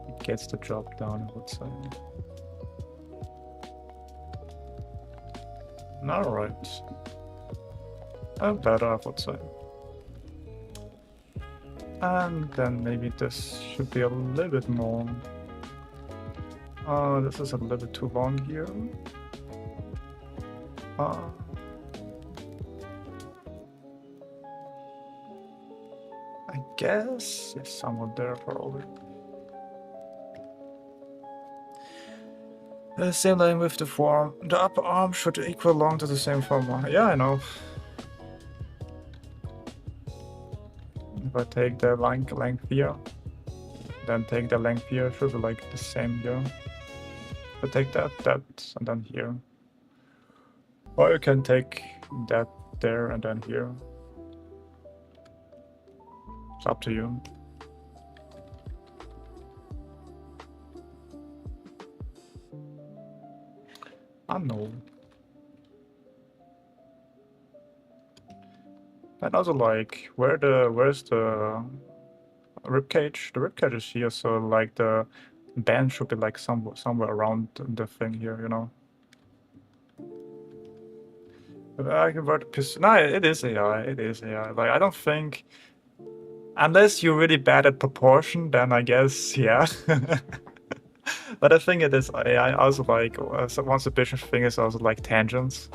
it gets the job done, I would say. Alright. Better, I would say. And then maybe this should be a little bit more. This is a little bit too long here. I guess it's somewhat there probably. The same line with the forearm. The upper arm should equal along to the same form. Yeah, I know. If I take the length here, then take the length here, should be like the same here. If I take that, and then here. Or you can take that there and then here. It's up to you. I know. And also like where's the rib cage? The rib cage is here, so like the band should be like somewhere around the thing here, you know. But I convert the piston. No, it is AI. It is AI. Like I don't think, unless you're really bad at proportion, then I guess yeah. But I think it is AI. Also like one suspicious thing is also like tangents.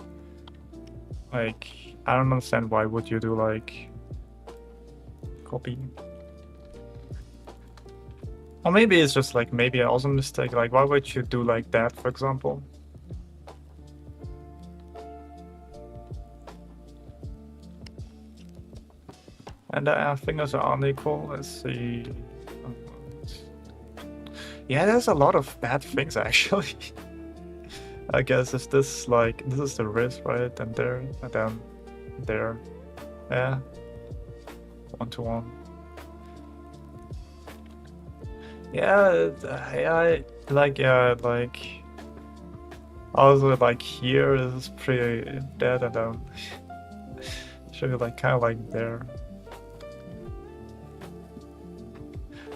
Like I don't understand why would you do like copy. Or maybe it's just like maybe also a mistake. Like why would you do like that, for example? And our fingers are unequal. Let's see. Yeah, there's a lot of bad things actually. I guess is this like this is the wrist, right? And there, and then there. Yeah. 1-to-1. Yeah, I like also like here is pretty dead, and then should be like kind of like there.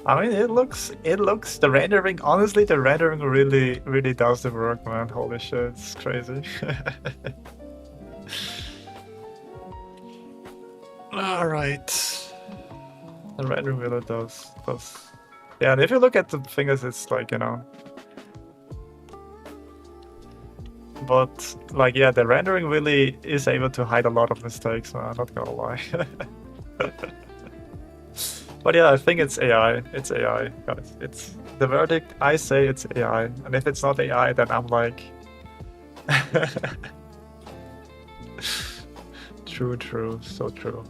I mean, it looks the rendering. Honestly, the rendering really does the work, man. Holy shit, it's crazy. All right, the rendering really does. Yeah, and if you look at the fingers, it's like, you know. But like, yeah, the rendering really is able to hide a lot of mistakes. Man, I'm not gonna lie. But yeah, I think it's AI. It's AI, guys. It's the verdict. I say it's AI, and if it's not AI, then I'm like, true, so true.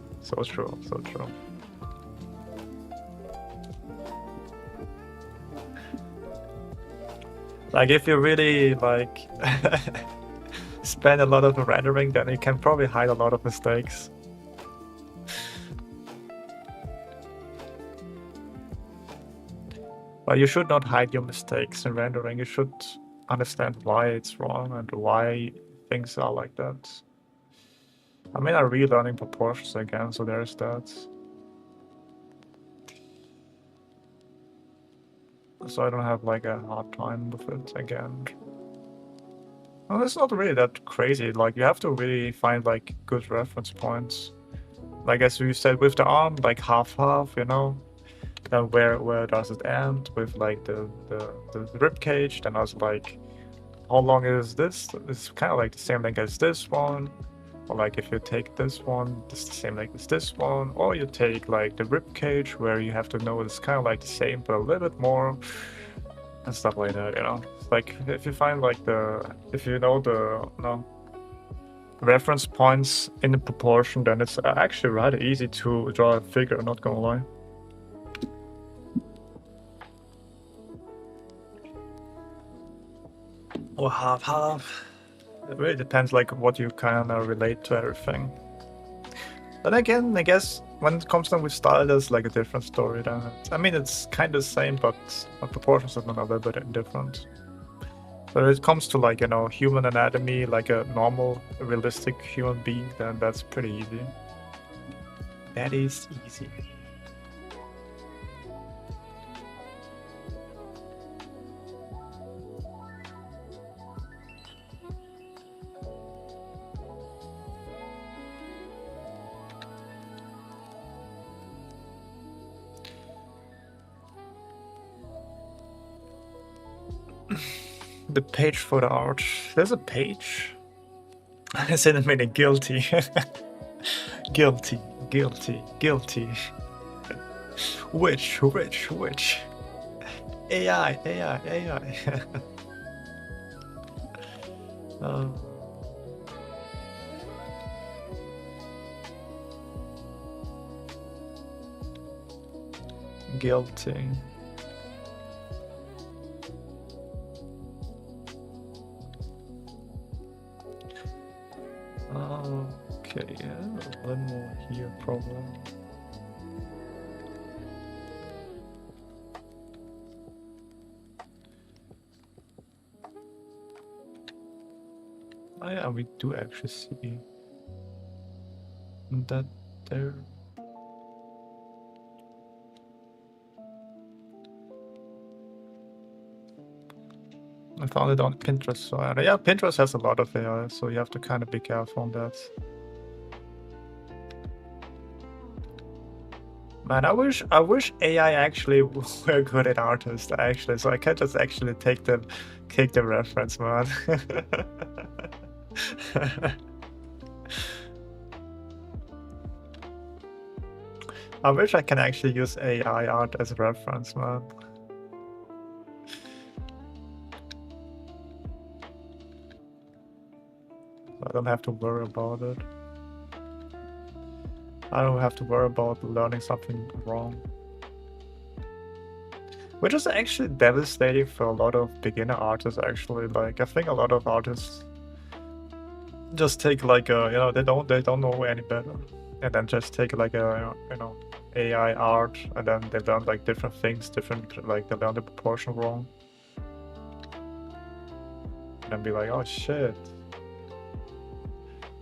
Like if you really like spend a lot of rendering, then you can probably hide a lot of mistakes. But you should not hide your mistakes in rendering. You should understand why it's wrong and why things are like that. I mean, I'm relearning proportions again, so there's that. So I don't have like a hard time with it again. Well, it's not really that crazy. Like you have to really find like good reference points. Like as you said with the arm, like half, you know. Then where does it end with like the rib cage? Then I was like, how long is this? It's kind of like the same length as this one. Or like if you take this one, it's the same length as this one. Or you take like the rib cage where you have to know it's kind of like the same but a little bit more. and stuff like that, you know. Like if you find like if you know the reference points in the proportion, then it's actually rather easy to draw a figure, not gonna lie. Or half. It really depends like what you kind of relate to everything. But again, I guess when it comes down with style, there's like a different story. Then I mean, it's kind of the same, but proportions are a little bit different. So when it comes to like human anatomy, like a normal, realistic human being, then that's pretty easy. That is easy. The page for the art. There's a page. I said a minute, guilty. Guilty. Which? AI. Guilty. Okay, yeah, one more here problem. Oh yeah, we do actually see that there. I found it on Pinterest. So yeah, Pinterest has a lot of AI, so you have to kind of be careful on that. Man, I wish AI actually were good at artists actually, so I can just actually take the reference, man. I wish I can actually use AI art as a reference, man. I don't have to worry about it. I don't have to worry about learning something wrong. Which is actually devastating for a lot of beginner artists, actually. Like, I think a lot of artists just take like a, they don't know any better. And then just take like a, AI art, and then they learn like different things, like they learn the proportion wrong. And then be like, oh shit.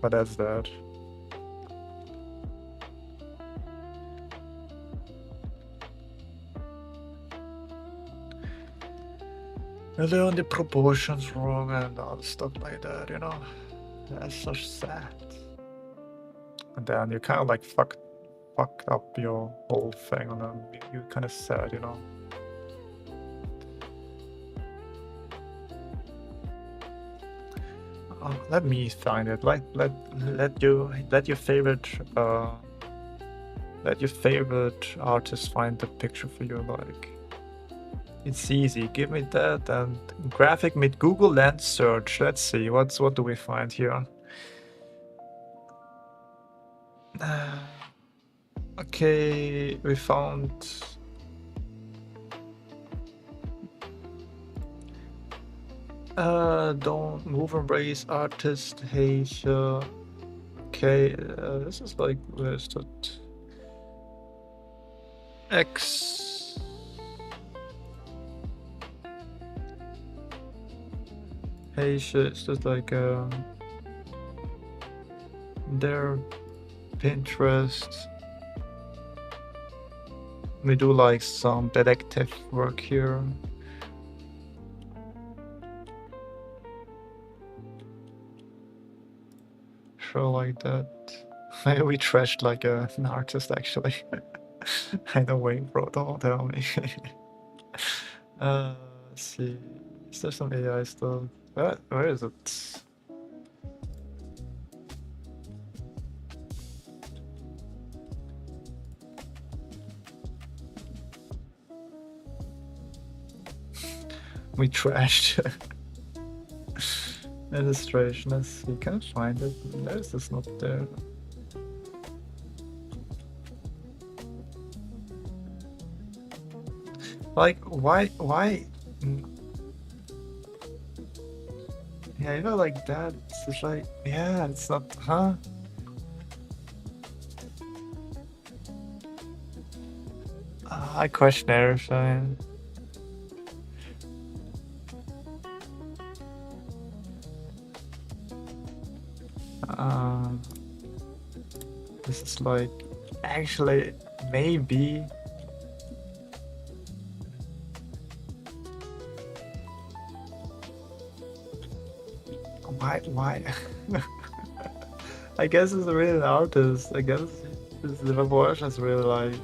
But that's that. I learn the proportions wrong and all stuff like that, That's so sad. And then you kind of like fucked up your whole thing, and then you kind of sad, Oh, let me find it. Like let your favorite artist find the picture for you. Like, it's easy. Give me that and graphic with Google Lens search. Let's see what do we find here. Okay, we found. Don't move embrace artist. Hey, okay, this is like, where's that? X. Hey, it's just like their Pinterest. We do like some detective work here. Show like that. We trashed like an artist actually. I know, wait, bro, don't tell me. Let's see. Is there some AI stuff? Where is it? We trashed illustrations. You can't find it. There's just not there. Like, why? Yeah, you know, like that. It's just like, yeah, it's not, huh? I question everything. Um, this is like, actually, maybe. Why? I guess it's really an artist. I guess the proportion is really like.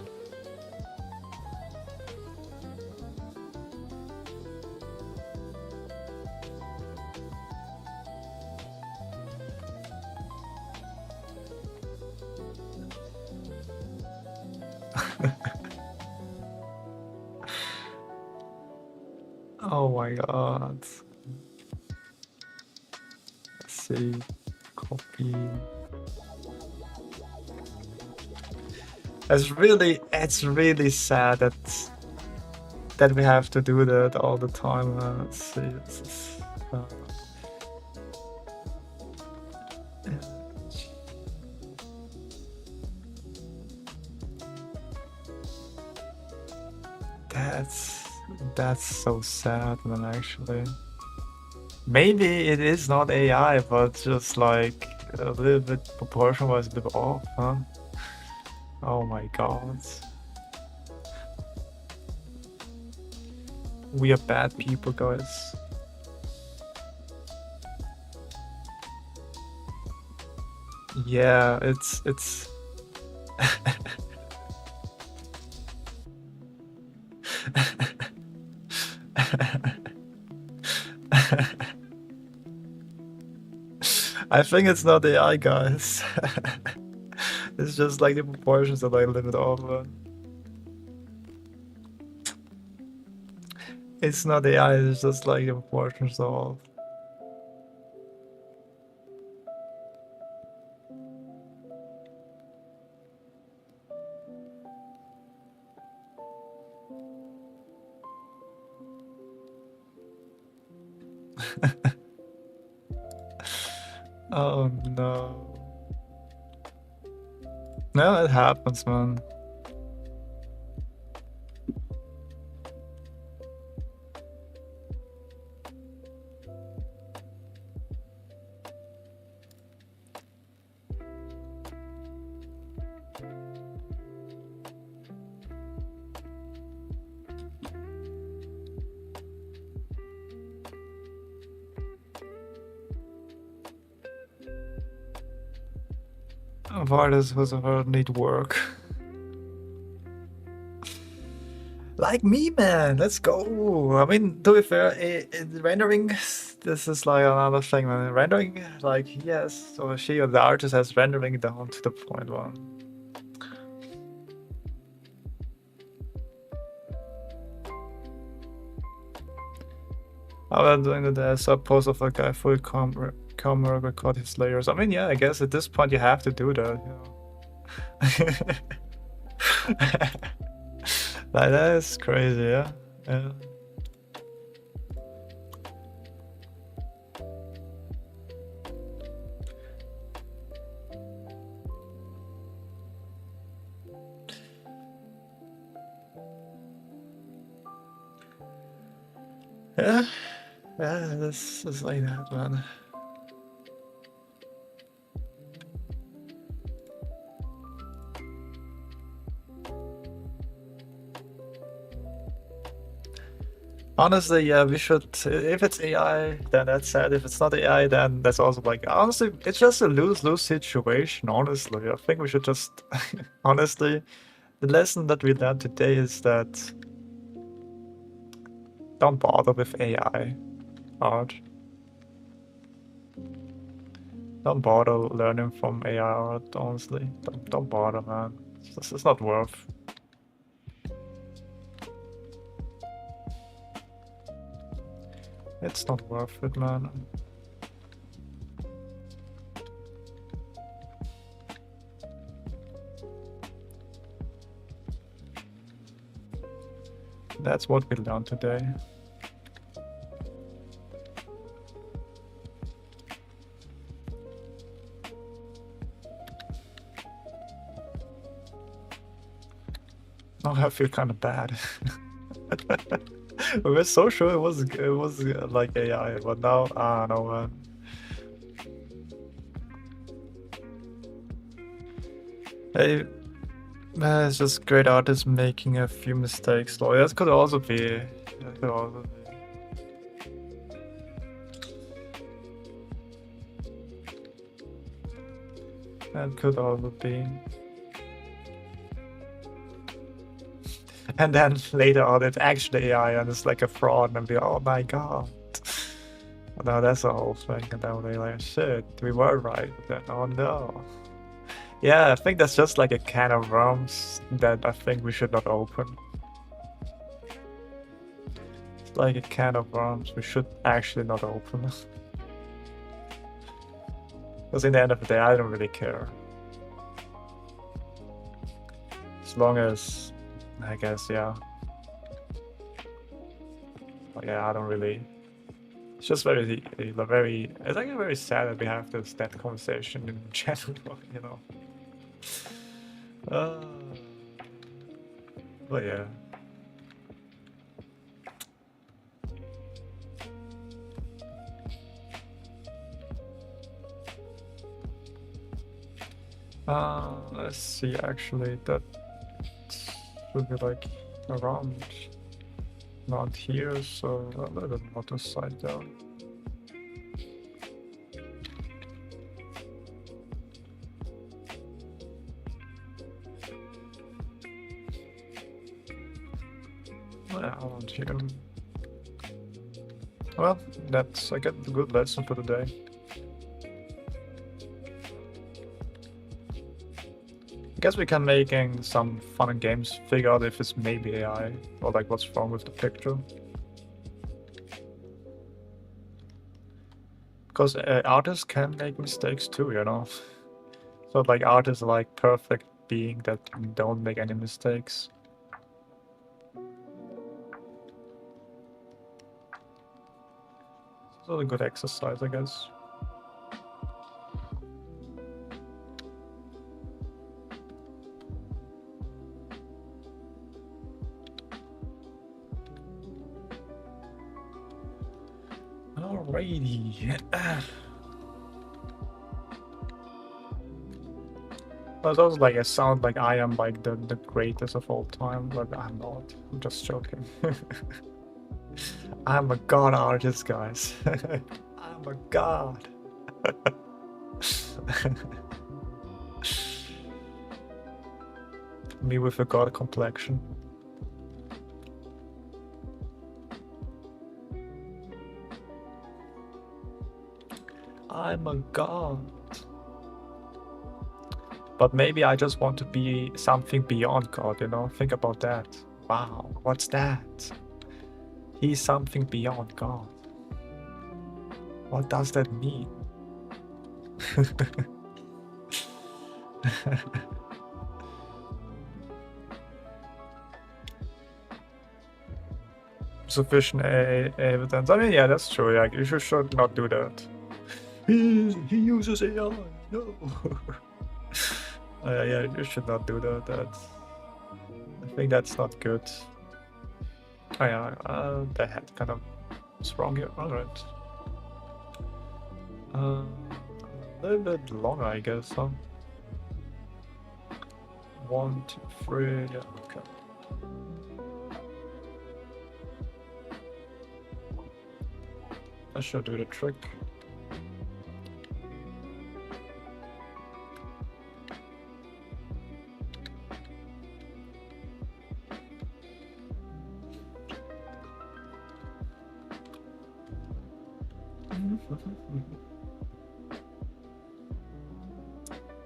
Oh my god. Let's see. Copy. It's really sad that we have to do that all the time. Let's see. Uh, that's so sad, man. Actually, maybe it is not AI, but just like a little bit proportion was a bit off, huh? Oh my god. We are bad people, guys. Yeah, it's I think it's not AI, guys. It's just like the proportions are like a little bit off. It's not AI, it's just like the proportions are off. Oh no. No, it happens, man. Why does her need work? Like me, man. Let's go. I mean, to be fair, rendering, this is like another thing, man. Rendering, like, yes, or she or the artist has rendering down to the point one. I'm doing the sub pose of a guy full camera record his layers. I mean, yeah, I guess at this point you have to do that, you know. Like, that is crazy, yeah. Yeah. Yeah, yeah, this is like that, man. Honestly, yeah, we should. If it's AI, then that's sad. If it's not AI, then that's also like, honestly, it's just a lose-lose situation. Honestly, I think we should just, honestly, the lesson that we learned today is that don't bother with AI art. Don't bother learning from AI art. Honestly, don't bother, man. It's not worth. It's not worth it, man. That's what we learned today. Now I feel kind of bad. We were so sure it was like AI, but now I don't know, man. Hey, man, it's just great artists making a few mistakes. Though that could also be. That could also be. That could also be. And then later on, it's actually AI and it's like a fraud, and be oh my god. No, that's the whole thing, and then we're like, shit, we were right. Then, oh no. Yeah, I think that's just like a can of worms that I think we should not open. It's like a can of worms we should actually not open. Because in the end of the day, I don't really care. As long as, I guess, yeah. But yeah, I don't really. It's just very, it's like very sad that we have that conversation in general, you know. But yeah. Let's see, actually, that should be like around, not here, so a little bit more to the side down. Yeah, around here. Well, that's, I get a good lesson for the day. I guess we can making some fun games, figure out if it's maybe AI, or like what's wrong with the picture. Because artists can make mistakes too, you know? So like artists are like perfect being that don't make any mistakes. It's a good exercise, I guess. Alrighty. But also like I sound like I am like the greatest of all time, but I'm not. I'm just joking. I'm a god artist, guys. I'm a god. Me with a god complexion. I'm a god. But maybe I just want to be something beyond God, you know? Think about that. Wow, what's that? He's something beyond God. What does that mean? Sufficient evidence. I mean, yeah, that's true. Yeah, you should not do that. He uses AI. No. Yeah, you should not do that. I think that's not good. Oh yeah, the head kind of is wrong here. Alright. A little bit longer, I guess, huh? 1, 2, 3, yeah, okay. That should do the trick.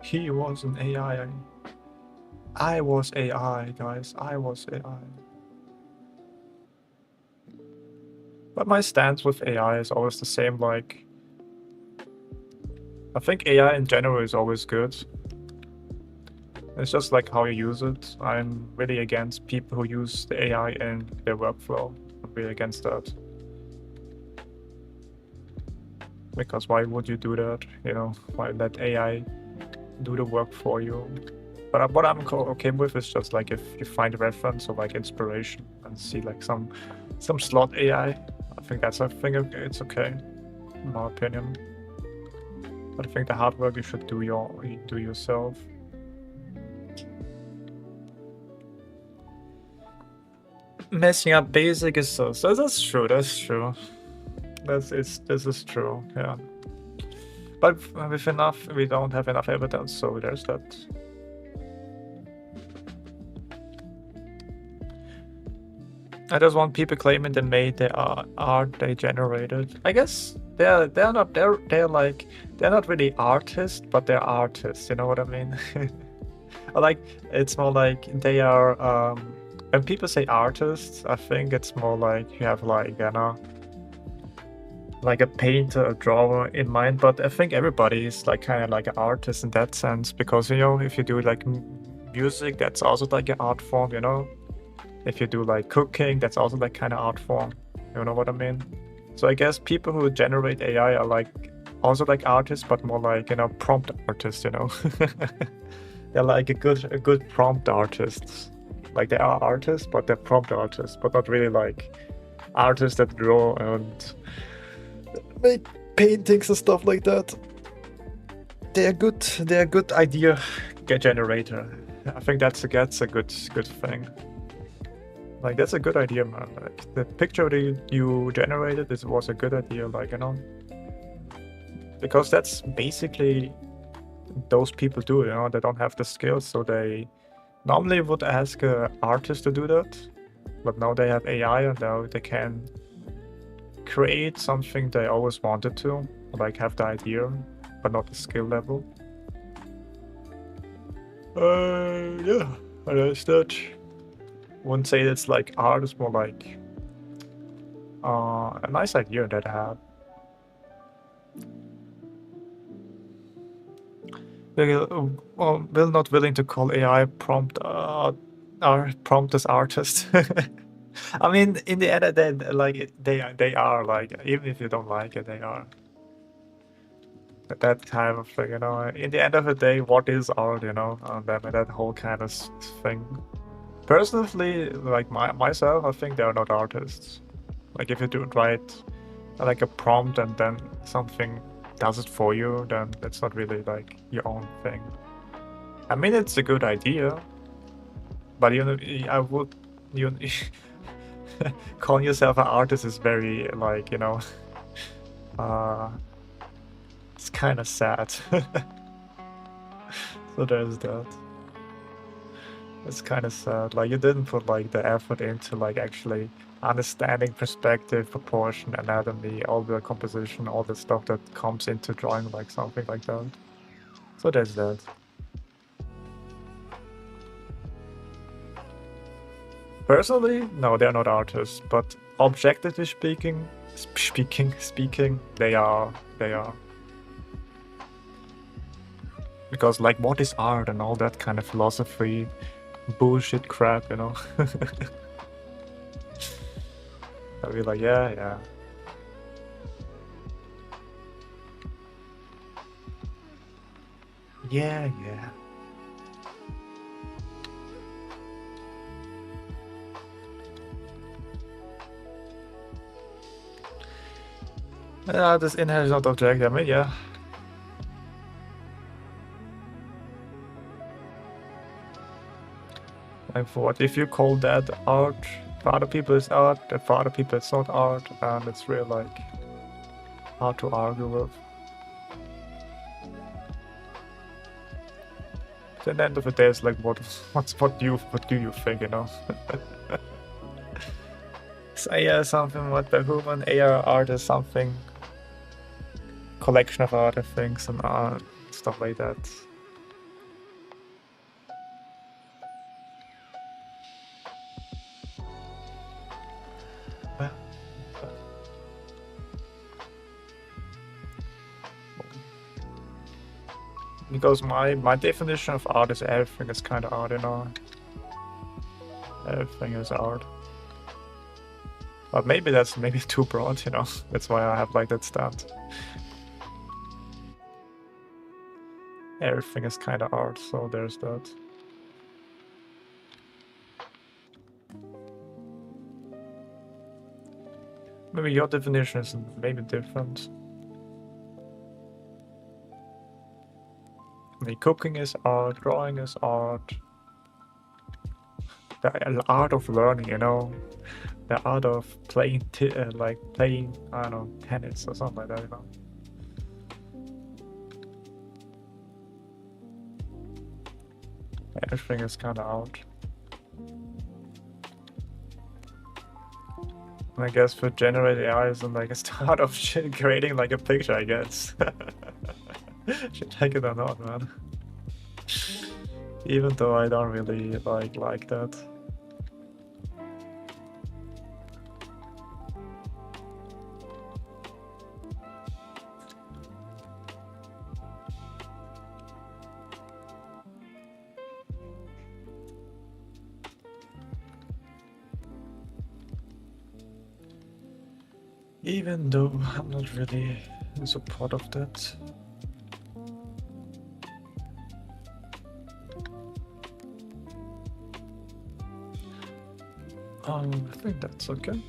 He was an AI. I was AI, guys. I was AI. But my stance with AI is always the same, like, I think AI in general is always good. It's just like how you use it. I'm really against people who use the AI in their workflow. I'm really against that. Because why would you do that? You know, why let AI do the work for you? But what I'm okay with is just like if you find a reference or like inspiration and see like some slot AI, I think it's okay, in my opinion. But I think the hard work you should do yourself. Messing up basic is so that's true. This is true. Yeah. But with enough, we don't have enough evidence, so there's that. I just want people claiming they made the art they generated. I guess they're not really artists, but they're artists. You know what I mean? Like it's more like they are. When people say artists, I think it's more like you have like like a painter, a drawer in mind. But I think everybody is like kind of like an artist in that sense because you know if you do like music, that's also like an art form. You know. If you do like cooking, that's also like kind of art form. You know what I mean? So I guess people who generate AI are like also like artists, but more like prompt artists. You know, they're like a good prompt artists. Like they are artists, but they're prompt artists, but not really like artists that draw and make paintings and stuff like that. They're good. They're a good idea generator. I think that's a good thing. Like that's a good idea, man. Like, the picture that you generated was a good idea, like because that's basically those people do. You know, they don't have the skills, so they normally would ask an artist to do that, but now they have AI, and now they can create something they always wanted to, like have the idea, but not the skill level. Yeah, that's that. Wouldn't say it's like art, it's more like a nice idea that I have. Will not willing to call AI prompt as artist. I mean, in the end, they are like even if you don't like it, they are that kind of thing. You know, in the end of the day, what is art? You know, and then that whole kind of thing. Personally, like myself, I think they are not artists. Like if you do write like a prompt and then something does it for you, then it's not really like your own thing. I mean, it's a good idea, but I would calling yourself an artist is very like it's kind of sad. So there's that. It's kind of sad. Like you didn't put like the effort into like actually understanding perspective, proportion, anatomy, all the composition, all the stuff that comes into drawing like something like that. So there's that. Personally, no, they're not artists, but objectively speaking, they are. Because like, what is art and all that kind of philosophy, bullshit crap, you know? I'd be like, yeah. Yeah. This inherit is not objective. I mean, yeah. And for what if you call that art? For other people it's art, and for other people it's not art, and it's really like hard to argue with. So at the end of the day, it's like what do you think, you know? So AI is something what the human AR art is something collection of other things and art, stuff like that. Because my definition of art is everything is kind of art, you know. Everything is art. But maybe that's maybe too broad, you know. That's why I have like that stance. Everything is kind of art, so there's that. Maybe your definition is maybe different. Maybe cooking is art, drawing is art. The art of learning, you know. The art of playing, like playing, I don't know, tennis or something like that, you know. Everything is kind of art. And I guess for generated AI is like a start of creating like a picture, I guess. Should take it or not, man. Even though I don't really like that. Even though I'm not really in support of that. I think that's okay.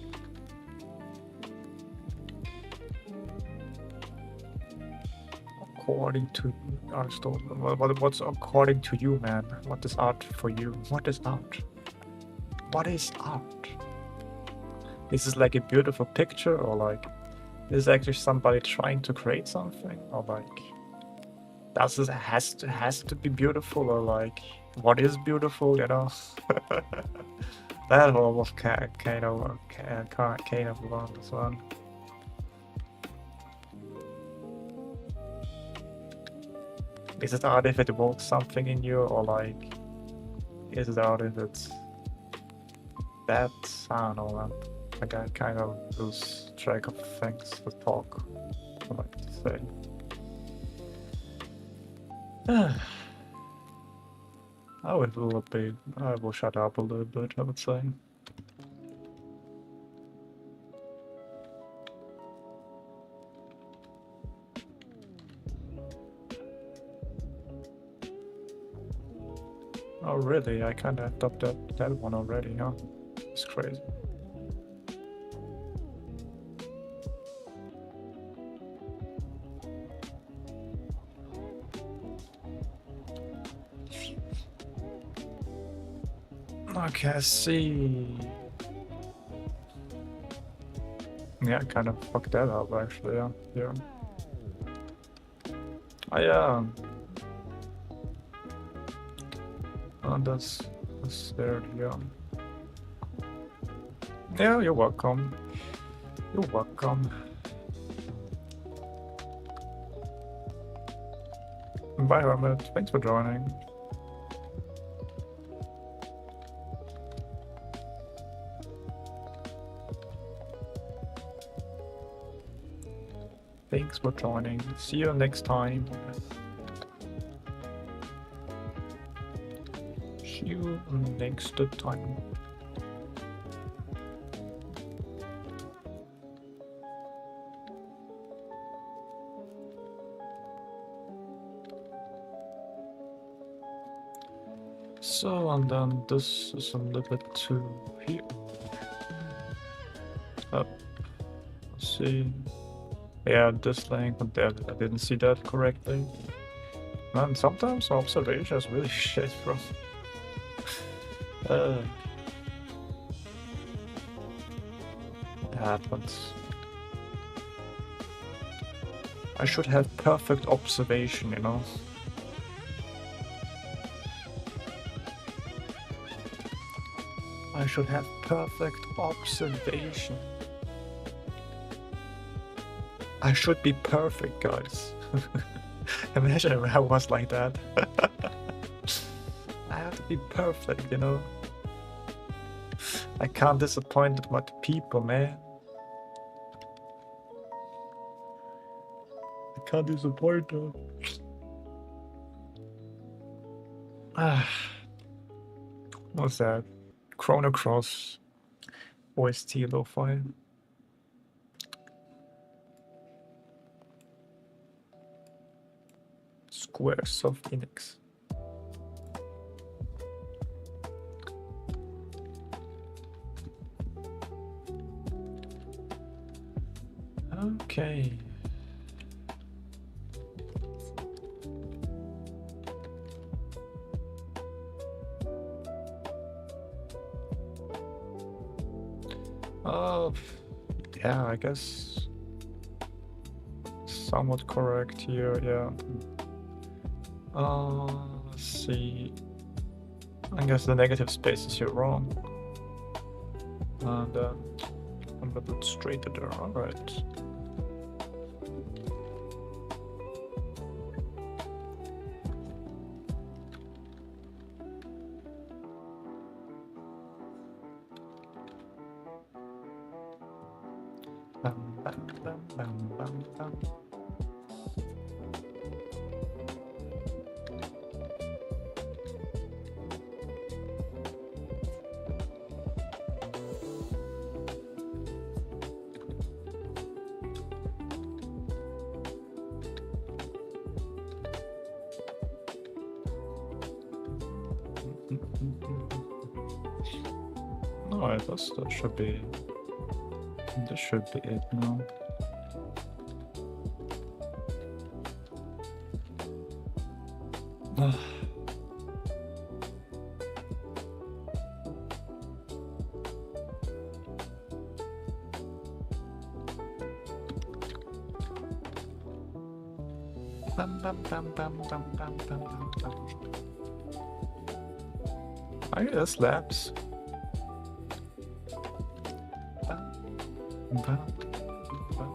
According to Aristotle, what's according to you, man? What is art for you? What is art? What is art? Is this like a beautiful picture, or like is actually somebody trying to create something, or like does it has to be beautiful, or like what is beautiful, you know? That whole was kind of long as well. Is it art if it evokes something in you, or like is it art if it's that? I don't know, man. Like I kind of lose track of things to talk, I like to say. I will shut up a little bit, I would say. Oh really? I kinda adopted that one already, huh? It's crazy. Okay, I see. Yeah, I kind of fucked that up actually, yeah. Oh yeah. Oh, that's there, yeah. Yeah, you're welcome. You're welcome. Bye, Hermit. Thanks for joining. Thanks for joining. See you next time. See you next time. So, and then this is a little bit too here. Up. Let's see. Yeah, this link, but I didn't see that correctly. Man, sometimes observation is really shit, bro. It happens. I should have perfect observation, you know? I should have perfect observation. I should be perfect, guys. Imagine if I was like that. I have to be perfect, you know? I can't disappoint my people, man. I can't disappoint them. What's that? Chrono Cross OST lo-fi. Squares of Enix. Okay. Yeah, I guess somewhat correct here, yeah. Let's see. I guess the negative space is here wrong. And I'm gonna put straighter there, alright. Bam, bam, bam, bam, bam, bam. Alright, that should be. This should be it now. Bam, bam, bam, bam, bam, bam, bam, bam, bam. I guess labs. Bam, bam, bam.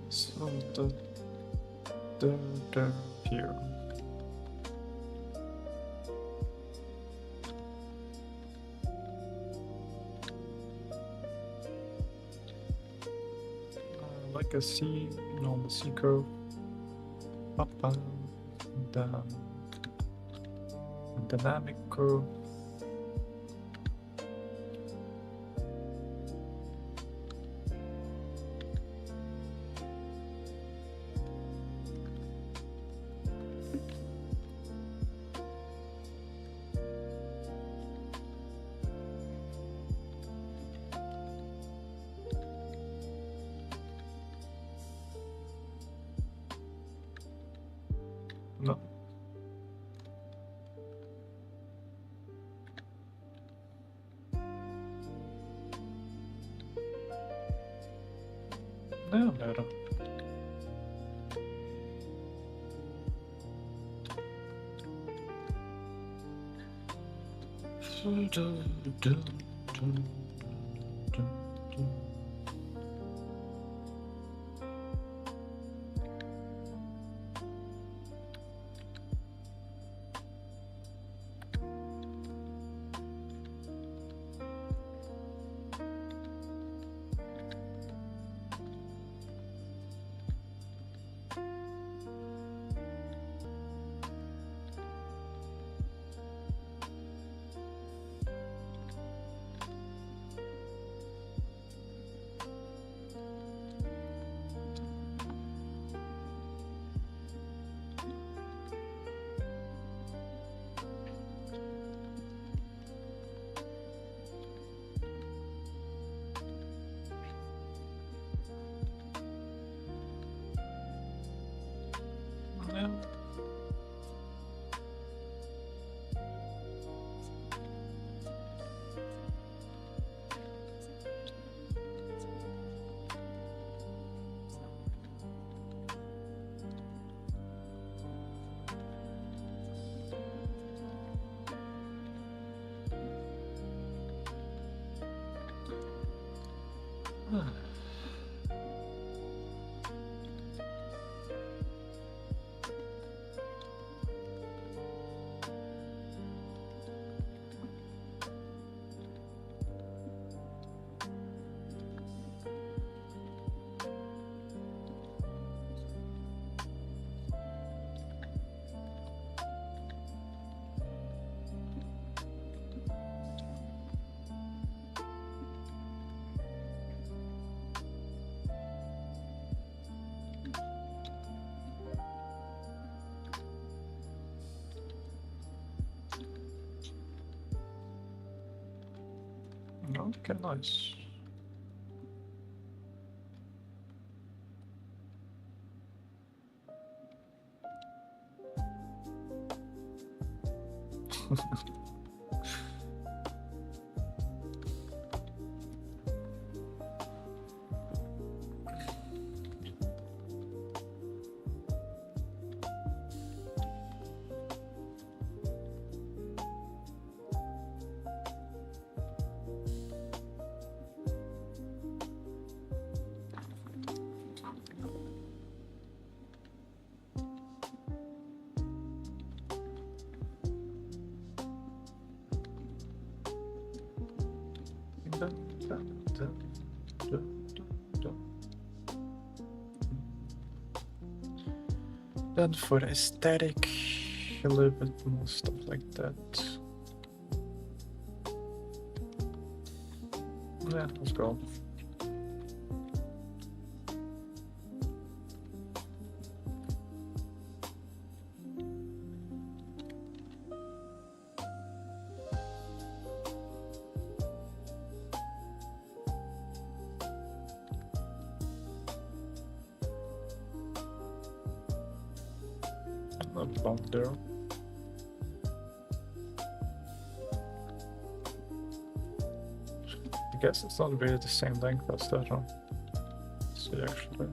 So the here. Like a C, normal C curve. Up and down. Dynamic curve. No. No matter. Yeah. Okay, nice. Dun, dun, dun, dun, dun, dun. Then for the aesthetic, a little bit more stuff like that. Yeah, let's go. Not long there. I guess it's not really the same length as that one. See, actually.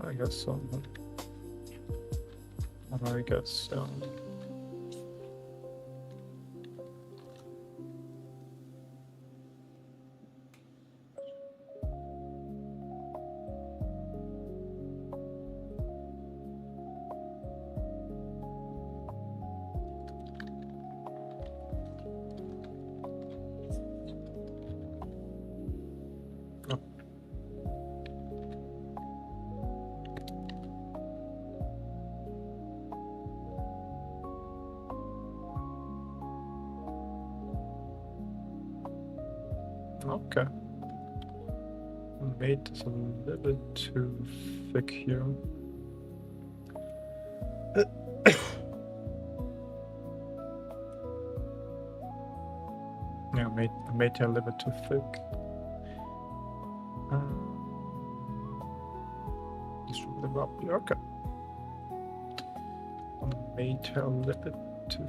I guess so. I guess. Okay. Made this a little bit too thick here. Yeah, made it a little bit too thick. Just really rub here. Okay. Made it a little bit too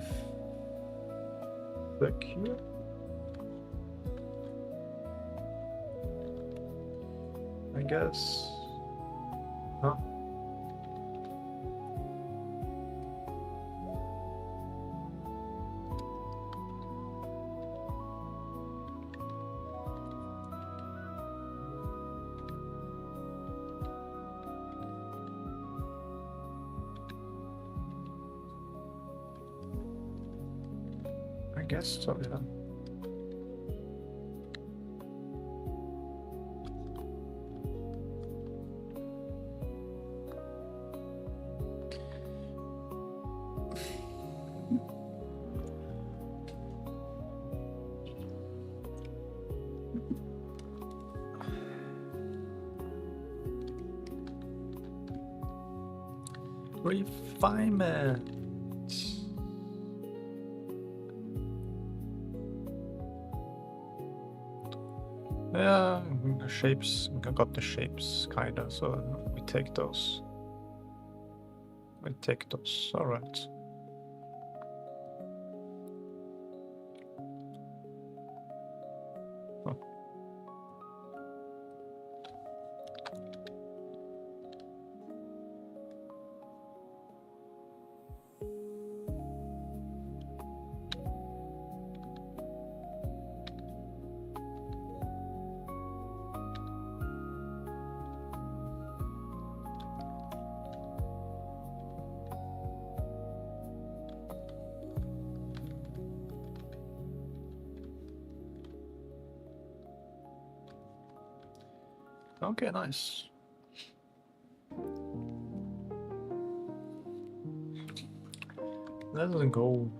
thick here. I guess. Huh? I guess so, yeah. Refinement. Yeah, shapes. We got the shapes, kinda. So we take those. We take those. All right. Okay, nice. That doesn't go.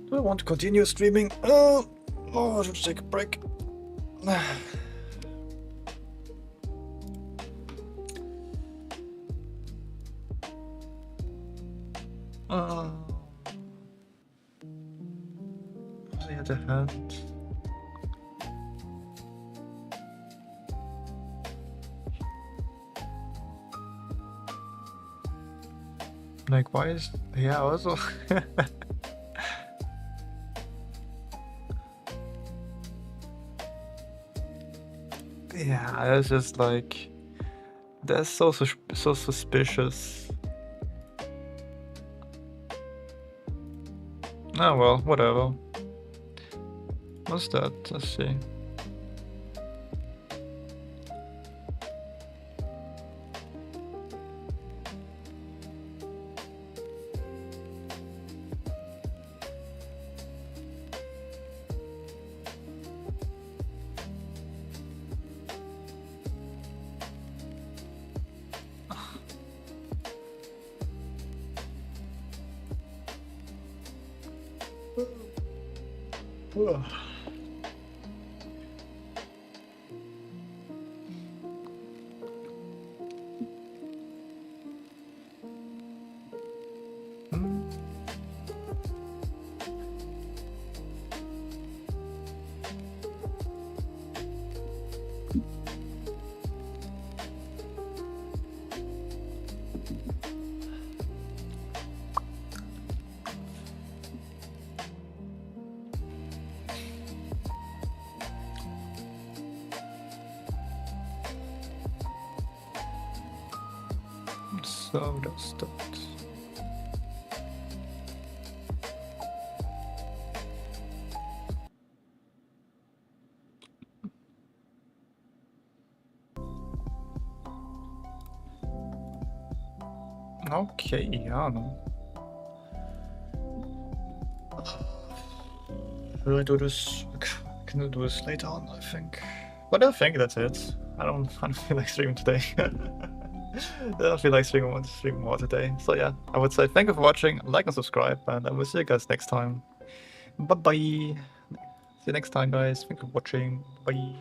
Do I want to continue streaming? Oh, I should take a break. I had a hand. Like, why is... Yeah, also... Yeah, it's just like... That's so suspicious. Oh well, whatever. What's that? Let's see. So does that. Okay, yeah, no. Should I do this? Can I do this later on, I think. But I think that's it. I don't feel like streaming today. I don't feel like streaming more today. So yeah, I would say thank you for watching, like and subscribe, and I will see you guys next time. Bye bye. See you next time, guys. Thank you for watching. Bye.